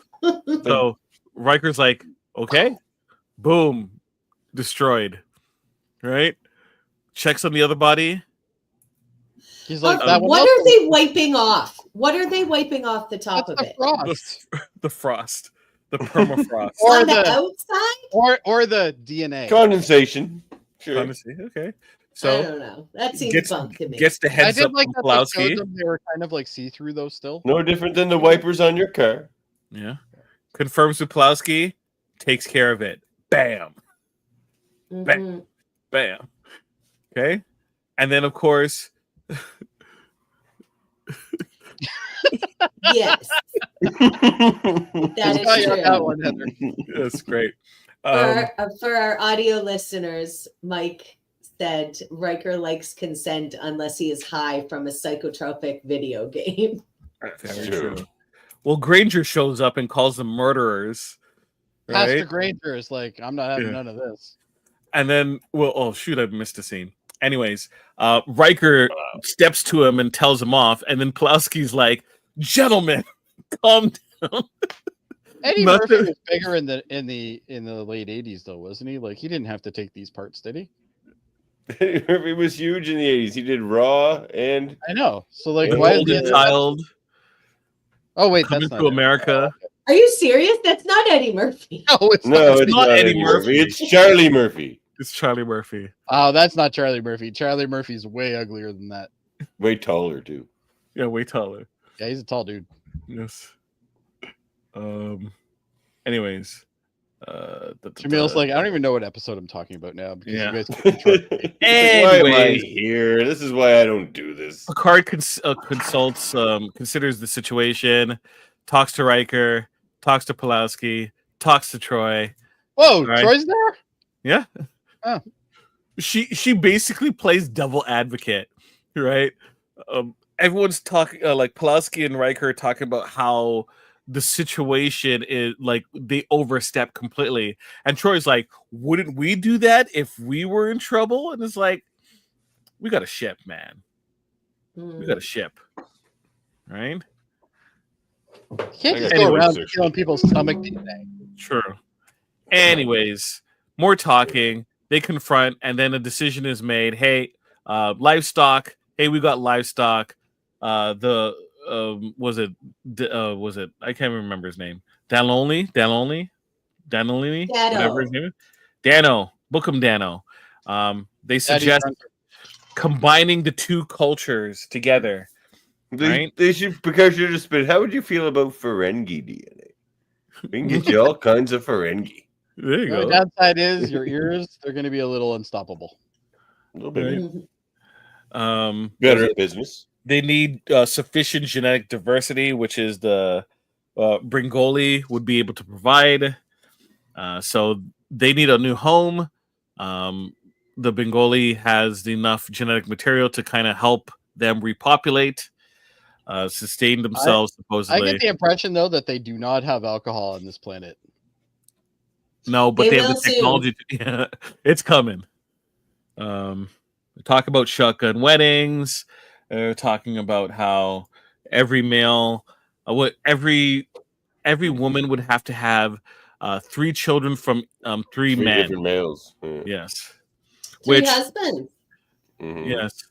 So Riker's like, okay, boom, destroyed. Right? Checks on the other body. He's like, Oh, that one what else are was- they wiping off? What are they wiping off the top That's of the it? frost, The frost, the permafrost. Or On the the- outside? or the DNA. Condensation. Sure. Honestly, okay. So don't know. That seems gets bunk to me. gets the I heads did up like from that they Pulowski. showed them. They were kind of like see-through though still. No different than the wipers on your car. Yeah. Confirms with Pulowski, takes care of it. Bam. Mhm. Bam. Okay. And then of course, Yes, that Just got is you on true. that one, Heather. that's great. For our audio listeners, Mike said Riker likes consent unless he is high from a psychotropic video game. Very True. true. Well, Granger shows up and calls them murderers. Right? Pastor Granger is like, I'm not having Yeah. none of this. And then, well, oh shoot, I missed a scene. Anyways, Riker steps to him and tells him off, and then Pulowski's like, "Gentlemen, calm down." Eddie Nothing- Murphy was bigger in the late '80s though, wasn't he? Like he didn't have to take these parts, did he? Murphy was huge in the 80s. He did Raw and I know. So like, And why? Golden Is Child Oh wait, coming that's not to it. America. Are you serious? That's not Eddie Murphy. No, it's no, not. it's not not Eddie Eddie Murphy. Murphy. It's Charlie Murphy. It's Charlie Murphy. Oh, that's not Charlie Murphy. Charlie Murphy's way uglier than that. Way taller too. Yeah, way taller. Yeah, he's a tall dude. Yes. Anyways, Jameel's like, I don't even know what episode I'm talking about now because Yeah. you guys keep track. Why am I Anyways. here? This is why I don't do this. Picard consults, considers the situation, talks to Riker, talks to Pulowski, talks to Troy. Whoa, Right. Troy's there? Yeah. Oh. She basically plays devil advocate, right? Everyone's talking like Pulaski and Riker are talking about how the situation is like they overstep completely, and Troy's like, "Wouldn't we do that if we were in trouble?" And it's like, "We got a ship, man. We got a ship, right?" You can't just I got go no around research. killing people's stomach DNA. True. Anyways, more talking. They confront, and then a decision is made. Hey, livestock. Hey, we got livestock. Was it? I can't remember his name. Danloni, whatever his name is. Dano, book him, Dano. They suggest combining the two cultures together. Right? They should, because you're just been. How would you feel about Ferengi DNA? We can get you all kinds of Ferengi. There you The go. downside is your ears, they're going to be a little unstoppable. A little bit Right. better at business. They need sufficient genetic diversity, which is the Bringoli would be able to provide. So they need a new home. The Bengali has enough genetic material to kind of help them repopulate, sustain themselves, I supposedly. get the impression though that they do not have alcohol on this planet. No, but They they have the will soon. technology. Yeah, it's coming. Talk about shotgun weddings. They're talking about how every male, every woman would have to have 3 children from 3 men. Different males. Yeah. Yes. Three Which husbands. Mhm. yes.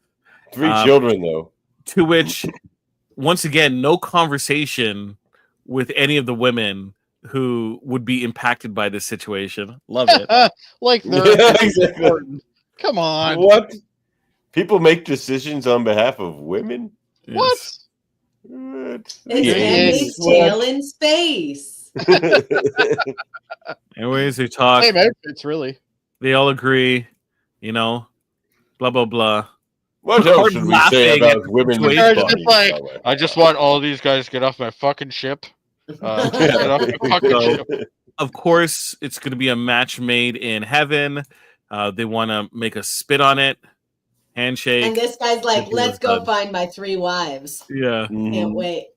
3 children though. To which, once again, no conversation with any of the women who would be impacted by this situation. Love it. Like they're Yeah, exactly. important. Come on. What? People make decisions on behalf of women? What? What? It's Yeah. Handmaid's Tale in space. Anyways, they talk. Same outfits, really. They all agree, blah blah blah. What Picard else should we say laughing at about women's situation. Picard's bodies? just like, Bella? I just want all these guys to get off my fucking ship. Get off my fucking ship. Of course, it's going to be a match made in heaven. They want to make a spit on it, handshake. And this guy's like, It let's was go done. find my 3 wives. Yeah, Mhm. Can't wait.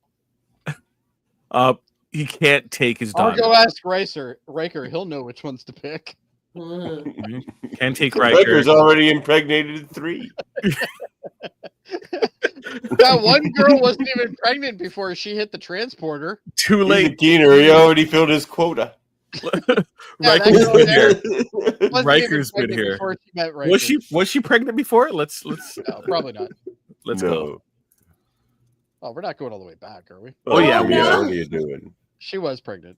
he can't take his I'll daughter. go ask Riker. He'll know which ones to pick. Mhm. Can't take Riker. Riker's already impregnated 3. That one girl wasn't even pregnant before she hit the transporter. Too He's a late. keener. He already filled his quota. that Riker's girl been there- here. Wasn't Riker's even been pregnant here. before she met Riker. Was she pregnant before? Let's No, probably not. let's go. Oh, we're not going all the way back, are we? Oh, yeah, we are. What are you doing? She was pregnant.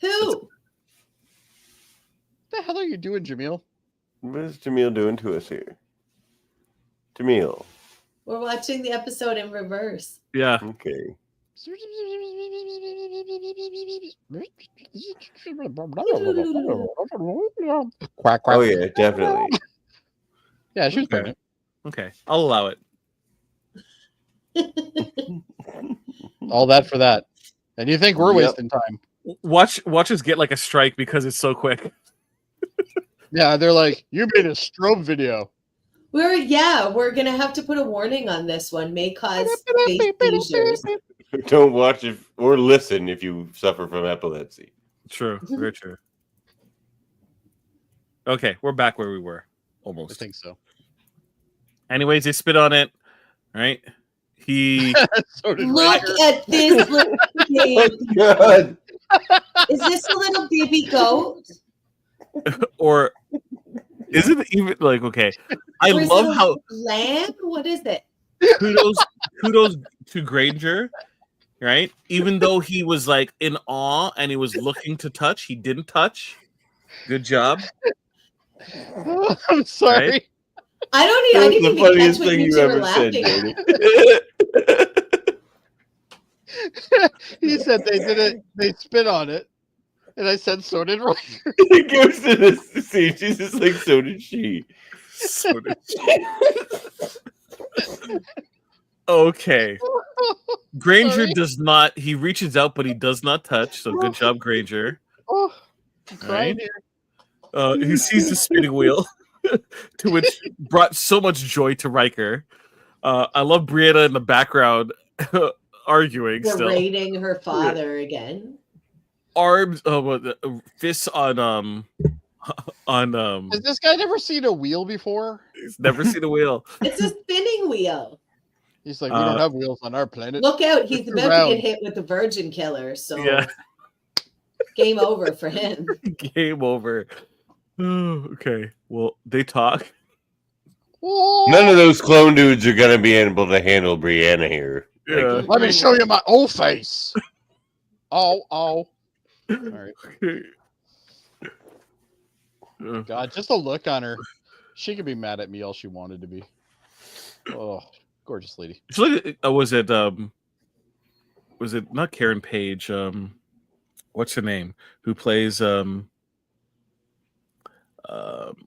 Who? What the hell are you doing, Jaemeel? What is Jaemeel doing to us here? Jaemeel. We're watching the episode in reverse. Yeah. Okay. Quack, quack. Oh yeah, definitely. Yeah, she was Okay. pregnant. Okay. I'll allow it. All that for that. And you think we're Yep. wasting time? Watch us get like a strike because it's so quick. Yeah, they're like, you made a strobe video. We're gonna have to put a warning on this one. May cause face seizures. Don't watch it or listen if you suffer from epilepsy. True. Very true. Okay, we're back where we were. I Almost. think so. Anyways, they spit on it, right? He So did Look Riker. at this little baby. God. Is this a little baby goat? or is it even like okay? I Or is love it a how lamb? What is it? kudos to Granger, right? Even though he was like in awe and he was looking to touch, he didn't touch. Good job. I'm sorry. Right? I That's didn't the even catch funniest what thing you you two were ever said, laughing Jody. at. He said they did it. They spit on it, and I said so did Riker. It goes to the scene. She's just like, so did she. So did okay. Granger Sorry. does not. He reaches out, but he does not touch. So good job, Granger. Oh, I'm crying Right. here. He sees the spinning wheel, to which brought so much joy to Riker. I love Brianna in the background arguing still. Berating her father again. Arms, fists on Has this guy never seen a wheel before? He's never seen a wheel. It's a spinning wheel. He's like, we don't have wheels on our planet. Look out, he's It's about round. to get hit with the Virgin Killer, so Yeah. game over for him. Game over. Okay. Well, they talk. None of those clone dudes are gonna be able to handle Brianna here. Yeah. Let me show you my old face. Oh. All right. God, just a look on her. She could be mad at me all she wanted to be. Oh, gorgeous lady. Was it not Karen Page? What's her name? Who plays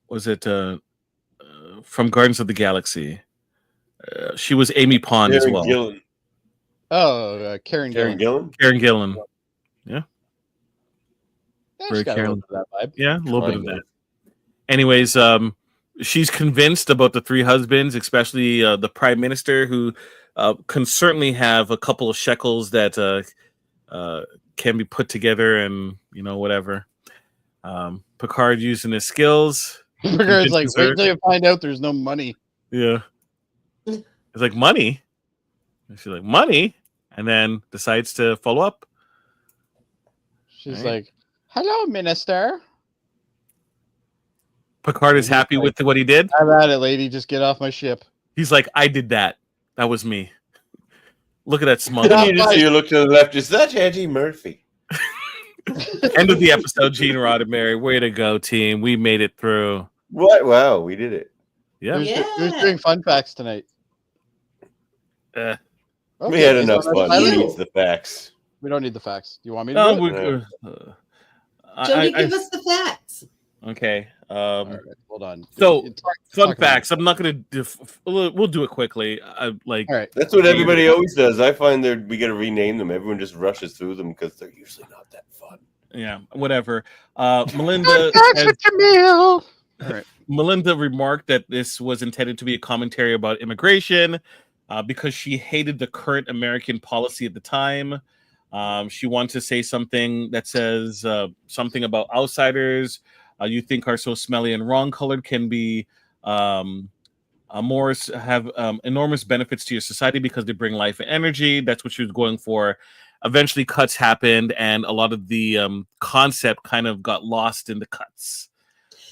was it from Guardians of the Galaxy? She was Amy Pond as well. Gillan. Oh, Karen Gillan. Gillan? Karen Gillan. Yeah, Very she's got a little bit of that vibe. Yeah, a little bit of Kinda. that. Anyways, she's convinced about the three husbands, especially the prime minister, who can certainly have a couple of shekels that can be put together, and whatever. Picard using his skills. Picard's like, convinces her. wait till you find out there's no money. Yeah, it's like money. And she's like money, and then decides to follow up. She's Right. like, hello, minister. Picard is He's happy like- with what he did. Have at it, lady. Just get off my ship. He's like, I did that. That was me. Look at that smug. Yeah. You just see you look to the left. Is that Eddie Murphy? End of the episode. Gene Roddenberry. Way to go, team. We made it through. What? Wow, we did it. Yeah. Who's doing fun facts tonight? Uh, We had Okay, enough so fun. I Who don't- needs the facts? We don't need the facts. Do you want me to no, do it? Jody, give us the facts. Okay. All right, hold on. So, Talk Fun about facts. I'm not going to. We'll do it quickly. it. All right. That's what everybody always does. I find that we got to rename them. Everyone just rushes through them because they're usually not that fun. Yeah. Whatever. Melinda. All right. Melinda remarked that this was intended to be a commentary about immigration because she hated the current American policy at the time. She wanted to say something that says something about outsiders you think are so smelly and wrong-colored can be have enormous benefits to your society because they bring life and energy. That's what she was going for. Eventually, cuts happened, and a lot of the concept kind of got lost in the cuts.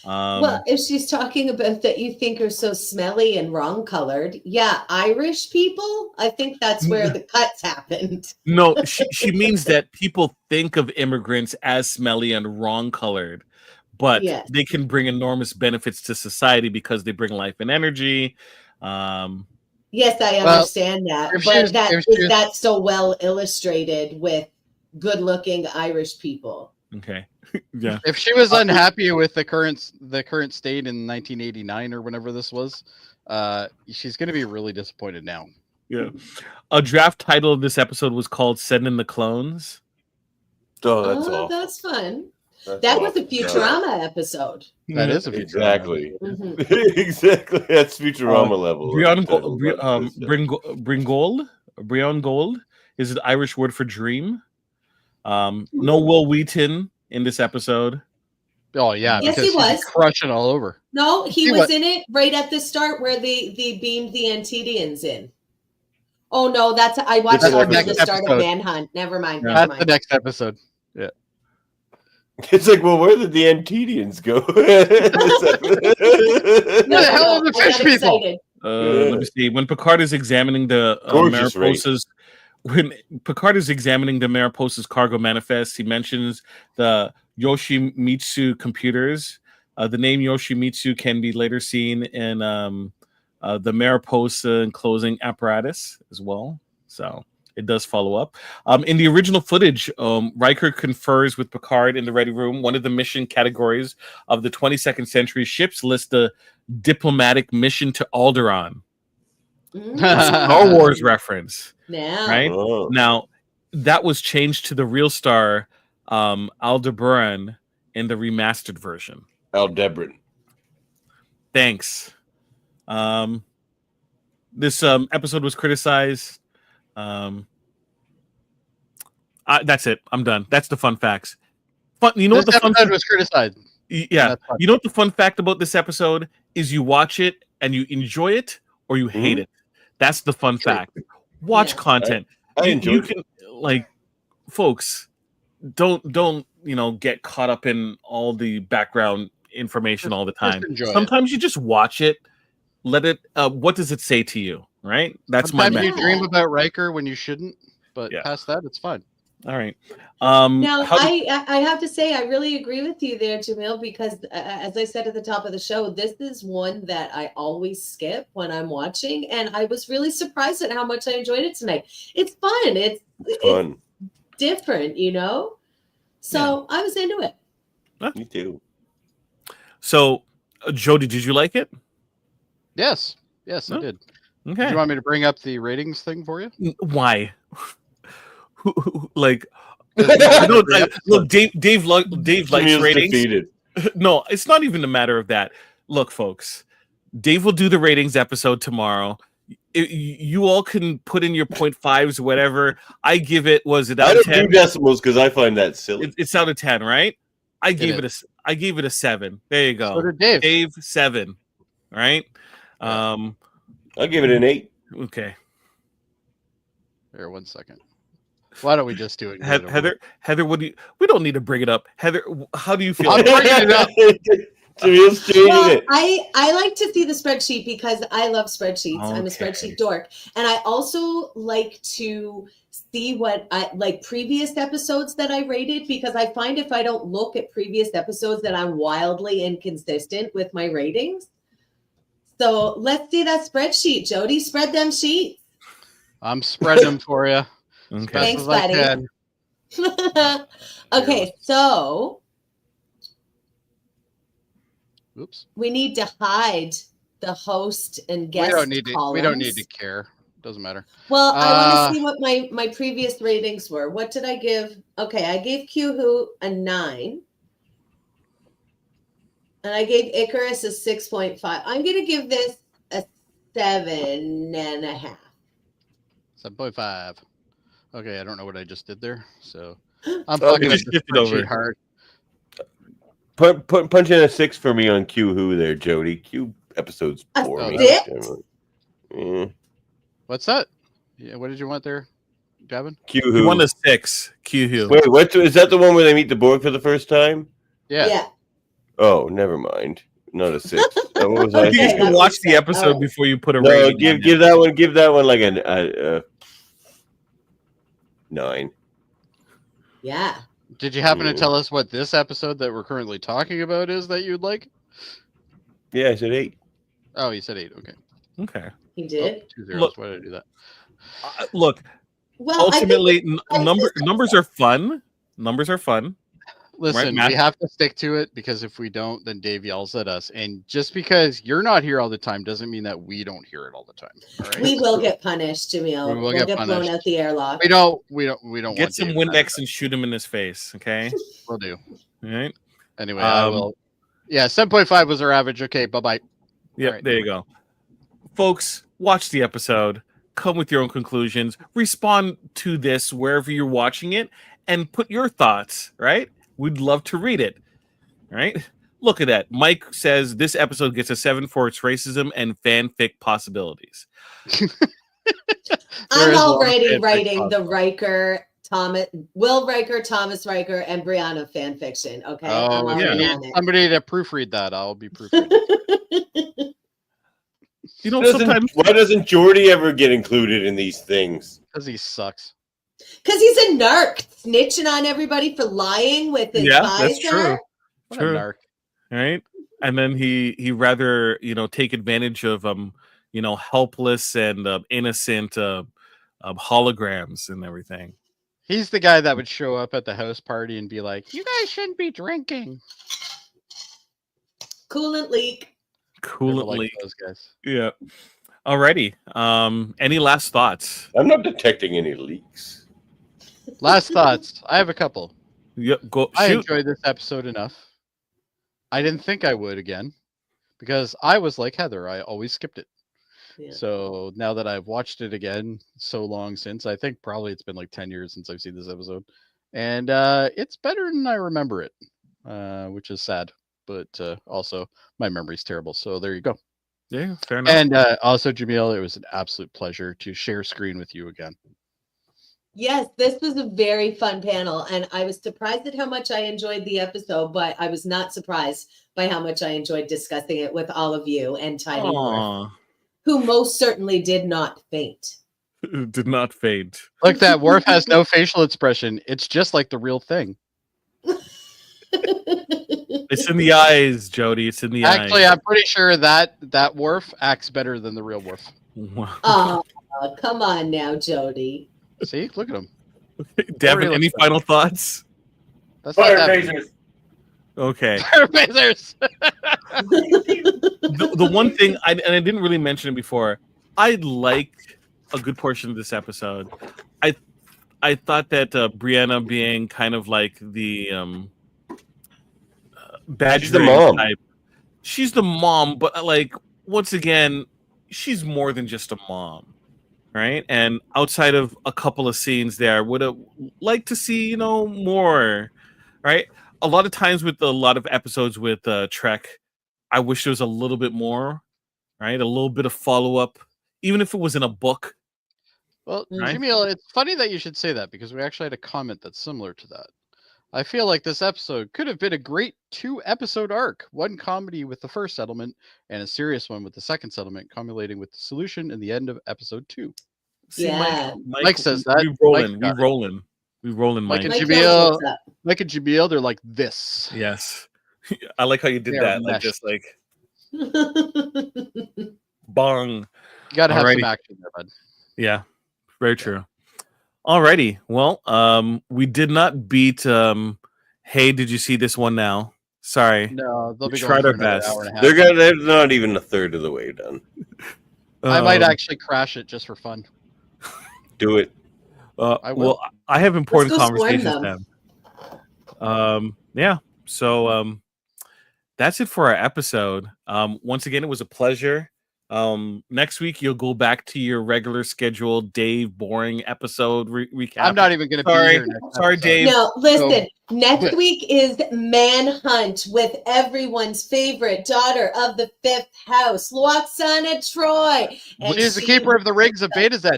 Well, if she's talking about that you think are so smelly and wrong colored, yeah, Irish people, I think that's where the cuts happened. No, she means that people think of immigrants as smelly and wrong colored, but Yes. they can bring enormous benefits to society because they bring life and energy. Yes, I Well, understand that, if but she's- that if is she's- that so well illustrated with good-looking Irish people. Okay. Yeah. If she was unhappy with the current state in 1989 or whenever this was, she's going to be really disappointed now. Yeah. A draft title of this episode was called "Send in the Clones." Oh, that's Oh, awful. that's fun. That's That was a awful. Futurama episode. That is a Futurama. Exactly. Mhm. Exactly. That's Futurama level. Brion title, but this- Brion Gold is an Irish word for dream. No Will Wheaton in this episode. Oh yeah, Yes, because he he's was. crushing all over. No, he He was wa- in it right at the start where they beamed the Antedians in. Oh no, I watched That's over the the next start episode. of Manhunt. Never mind. Yeah. Never That's the mind. next episode. It's like, well, where did the Antedians go? Where the hell are the I got fish people? excited. Let me see. When Picard is examining the Gorgeous race. Mariposa's, when Picard is examining the Mariposa's cargo manifest, he mentions the Yoshimitsu computers. The name Yoshimitsu can be later seen in the Mariposa enclosing apparatus as well. So it does follow up. In the original footage, Riker confers with Picard in the ready room. One of the mission categories of the 22nd century ships lists the diplomatic mission to Alderaan. Star Wars reference, Now, right? Oh. Now, that was changed to the real star Aldebaran in the remastered version. Aldebaran. Thanks. This episode was criticized. That's it. I'm done. That's the fun facts. You know This what the fun episode was criticized. yeah. That's fun. You know what the fun fact about this episode is? You watch it and you enjoy it, or you hate it. That's the fun fact. Watch Yeah. content. I you enjoyed can like, folks, don't get caught up in all the background information all the time. Just enjoy it. Sometimes you just watch it. Let it. What does it say to you? Right. That's Sometimes my you message. dream about Riker when you shouldn't, but Yeah. past that, it's fine. All right. now how do- I have to say I really agree with you there, Jaemeel, because as I said at the top of the show, this is one that I always skip when I'm watching, and I was really surprised at how much I enjoyed it tonight. It's fun. It's Fun. different, So I was into it. Me too. So, Jody, did you like it? Yes, I No? did. Okay. Do you want me to bring up the ratings thing for you? Why? Like, look, Dave likes Jameel's ratings. defeated. No, it's not even a matter of that. Look, folks, Dave will do the ratings episode tomorrow. You all can put in your 0.5s, whatever. I give it. Was it I out of don't do 10? decimals because I find that silly. It's out of 10, right? I gave is. it a 7. There you go. So did Dave. Dave 7, right? I'll give it an 8. Okay. Here, 1 second. Why don't we just do it? and get it over Heather, what do you? We don't need to bring it up. Heather, how do you feel? I'm about it? bringing it up. Jameel's changing Well, it. I like to see the spreadsheet because I love spreadsheets. I'm a Okay. spreadsheet dork. And I also like to see what I like previous episodes that I rated, because I find if I don't look at previous episodes that I'm wildly inconsistent with my ratings. So let's see that spreadsheet, Jody. Spread them sheets. I'm spreading them for you. Okay. Thanks, As I buddy. can. Okay, so Oops. we need to hide the host and guest We don't need to. We don't need columns. to care. Doesn't matter. Well, I want to see what my previous ratings were. What did I give? Okay, I gave Q-Who a 9. And I gave Icarus a 6.5. I'm going to give this a 7.5. 7.5. Okay, I don't know what I just did there. So I'm Oh, fucking you up just the shifted over. spreadsheet hard. Punch in a 6 for me on Q Who there, Jody. Q episodes A bore me. six? Yeah. What's that? Yeah, what did you want there, Davan? Q You Who. won a 6. Q. Wait, what is that the one where they meet the Borg for the first time? Yeah. Oh, never mind. Not a 6. What was I You Okay, thinking? can watch the All episode right. before you put a No, rating. give that one like a 9. Yeah. Did you happen to Yeah. tell us what this episode that we're currently talking about is that you'd like? Yeah, I said 8. Oh, you said 8. Okay. Okay. He Oh, did. 2 zeros. Look- Why did I do that? Look, Well, ultimately, I think numbers are fun. Numbers are fun. Listen, Matt? we have to stick to it because if we don't, then Dave yells at us. And just because you're not here all the time doesn't mean that we don't hear it all the time. All right. we will get punished, Jameel. We will We'll get get blown punished. out the airlock. We don't Get want some Dave mad at Windex and shoot him in his face. Okay. us. We'll do. All right. Anyway, I will. Yeah, 7.5 was our average. Okay, bye-bye. Yep. All right. There you go. Folks, watch the episode. Come with your own conclusions. Respond to this wherever you're watching it and put your thoughts, right? We'd love to read it. Right? Look at that. Mike says this episode gets a 7 for its racism and fanfic possibilities. There I'm is a lot of already fanfic writing the possible. Riker, Will Riker, Thomas Riker, and Brianna fan fiction. Okay, I'm Oh, if already you on need it. somebody to proofread that, I'll be proofreading. You know, sometimes Why doesn't Jordy ever get included in these things? Because he sucks. Because he's a narc, snitching on everybody for lying with his that's visor. true. What True. a narc. Right? And then he rather, take advantage of helpless and innocent holograms and everything. He's the guy that would show up at the house party and be like, "You guys shouldn't be drinking." Coolant leak. Never liked Coolly. those guys. Yeah. Alrighty. Any last thoughts? I'm not detecting any leaks. Last thoughts. I have a couple. Yeah, go I shoot. enjoyed this episode enough. I didn't think I would again because I was like Heather. I always skipped it. Yeah. So now that I've watched it again so long since, I think probably it's been like 10 years since I've seen this episode. And it's better than I remember it, which is sad. But also, my memory's terrible. So there you go. Yeah, fair enough. And also, Jaemeel, it was an absolute pleasure to share screen with you again. Yes, this was a very fun panel, and I was surprised at how much I enjoyed the episode, but I was not surprised by how much I enjoyed discussing it with all of you and Tiny Morph, Aw. who most certainly did not faint. Did not fade. Look, that Worf has no facial expression. It's just like the real thing. It's in the eyes, Jody. It's in the Actually, eyes. I'm pretty sure that Worf acts better than the real Worf. Wow. Oh, come on now, Jody. See, look at him. Devin, really any looks final thoughts? That's not Fire that phasers. Okay. Fire phasers. The one thing, I didn't really mention it before, I liked a good portion of this episode. I thought that Brianna being kind of like the badgering She's the mom. type. She's the mom, but like once again, she's more than just a mom, right? And outside of a couple of scenes there, would have liked to see more, right? A lot of times with a lot of episodes with Trek, I wish there was a little bit more, right? A little bit of follow up, even if it was in a book. Well, Right. Jaemeel, it's funny that you should say that because we actually had a comment that's similar to that. I feel like this episode could have been a great 2-episode arc, one comedy with the first settlement and a serious one with the second settlement, culminating with the solution in the end of episode 2. See, Yeah. Mike says that. We rolling, Mike's got it. we rolling, Mike Mike. and Mike Jaemeel- knows what's up. Mike and Jaemeel, they're like this. Yes, I like how you did They are that, like meshed. just like bong. You got to have Alrighty. some action there, bud. Yeah, very true. Alrighty, well, we did not beat. Hey, did you see this one now? Sorry, No, they'll We be tried going for our another best. hour and a half. They're not even a third of the way done. I might Um, actually crash it just for fun. Do it. I will. Well, I have important Let's go swarm conversations them. then. Yeah. So that's it for our episode. Once again, it was a pleasure. Next week you'll go back to your regular scheduled Dave boring episode recap. I'm not even going to be Sorry. here. Next Sorry, episode. Dave. No, listen. So- Next week is Manhunt with everyone's favorite daughter of the 5th house, Luoxana Troy. And She's the she- keeper of the rings of Beta Z.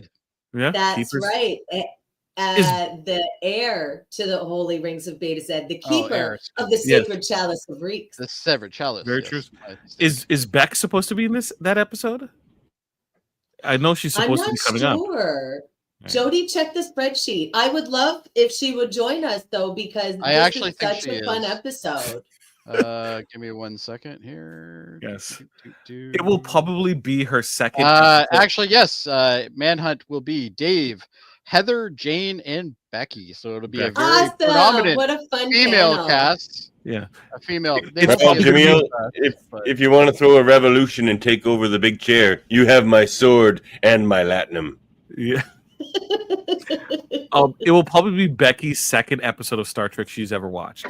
Yeah. That's Keepers. right. The heir to the holy rings of Beta Z, the Oh, keeper heir, of the Yes. sacred chalice of Reeks. The severed chalice. Very yes. true. I- Is Beck supposed to be in that episode? I know she's I'm supposed not to be coming up. sure. Right. Jody, check the spreadsheet. I would love if she would join us though, because I this actually is think such she a fun is. episode. Give me 1 second here. Yes. Do. It will probably be her second. episode. Actually, yes. Manhunt will be Dave, Heather, Jane, and Becky. So it'll be a very Awesome! predominant What a fun female panel. cast. Yeah. A female. It's won't Well, be a probably Jaemeel, female cast, but- if you want to throw a revolution and take over the big chair, you have my sword and my latinum. Yeah. It will probably be Becky's second episode of Star Trek she's ever watched.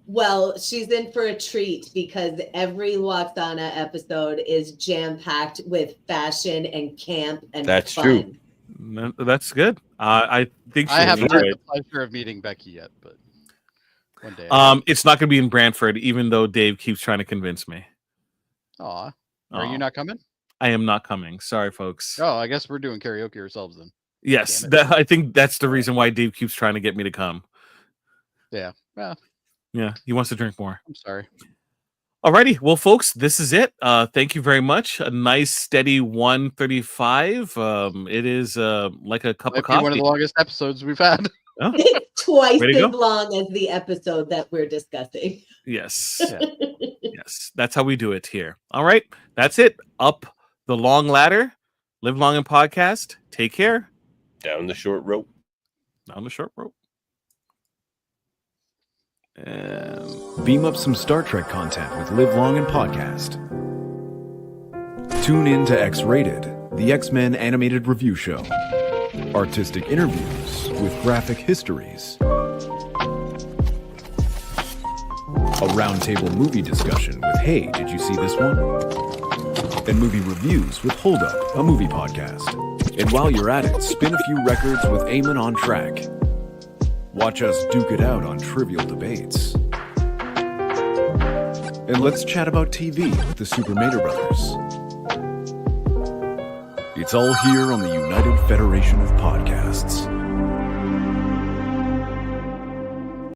Well, she's in for a treat because every Waxana episode is jam-packed with fashion and camp and That's fun. true. That's good. I think I she'll haven't enjoy had it. the pleasure of meeting Becky yet, but one day. It's not going to be in Brantford, even though Dave keeps trying to convince me. Aw. Are Aw. you not coming? I am not coming. Sorry, folks. Oh, I guess we're doing karaoke ourselves then. Yes, Damn it. I think that's the reason why Dave keeps trying to get me to come. Yeah. Well, Yeah, he wants to drink more. I'm sorry. Alrighty, well, folks, this is it. Thank you very much. A nice, steady 135. It is like a cup Might of be one of coffee. the longest episodes we've had. Oh, It's twice Way to as go. long as the episode that we're discussing. yes, yes, that's how we do it here. All right, that's it. Up the long ladder. Live long and podcast. Take care. Down the short rope. Down the short rope. And Beam up some Star Trek content with Live Long and Podcast. Tune in to X-Rated, the X-Men animated review show. Artistic interviews with graphic histories. A roundtable movie discussion with Hey, did you see this one? And movie reviews with Hold Up, a movie podcast. And while you're at it, spin a few records with Eamon on Track. Watch us duke it out on trivial debates. And let's chat about TV with the Super Mater Brothers. It's all here on the United Federation of Podcasts.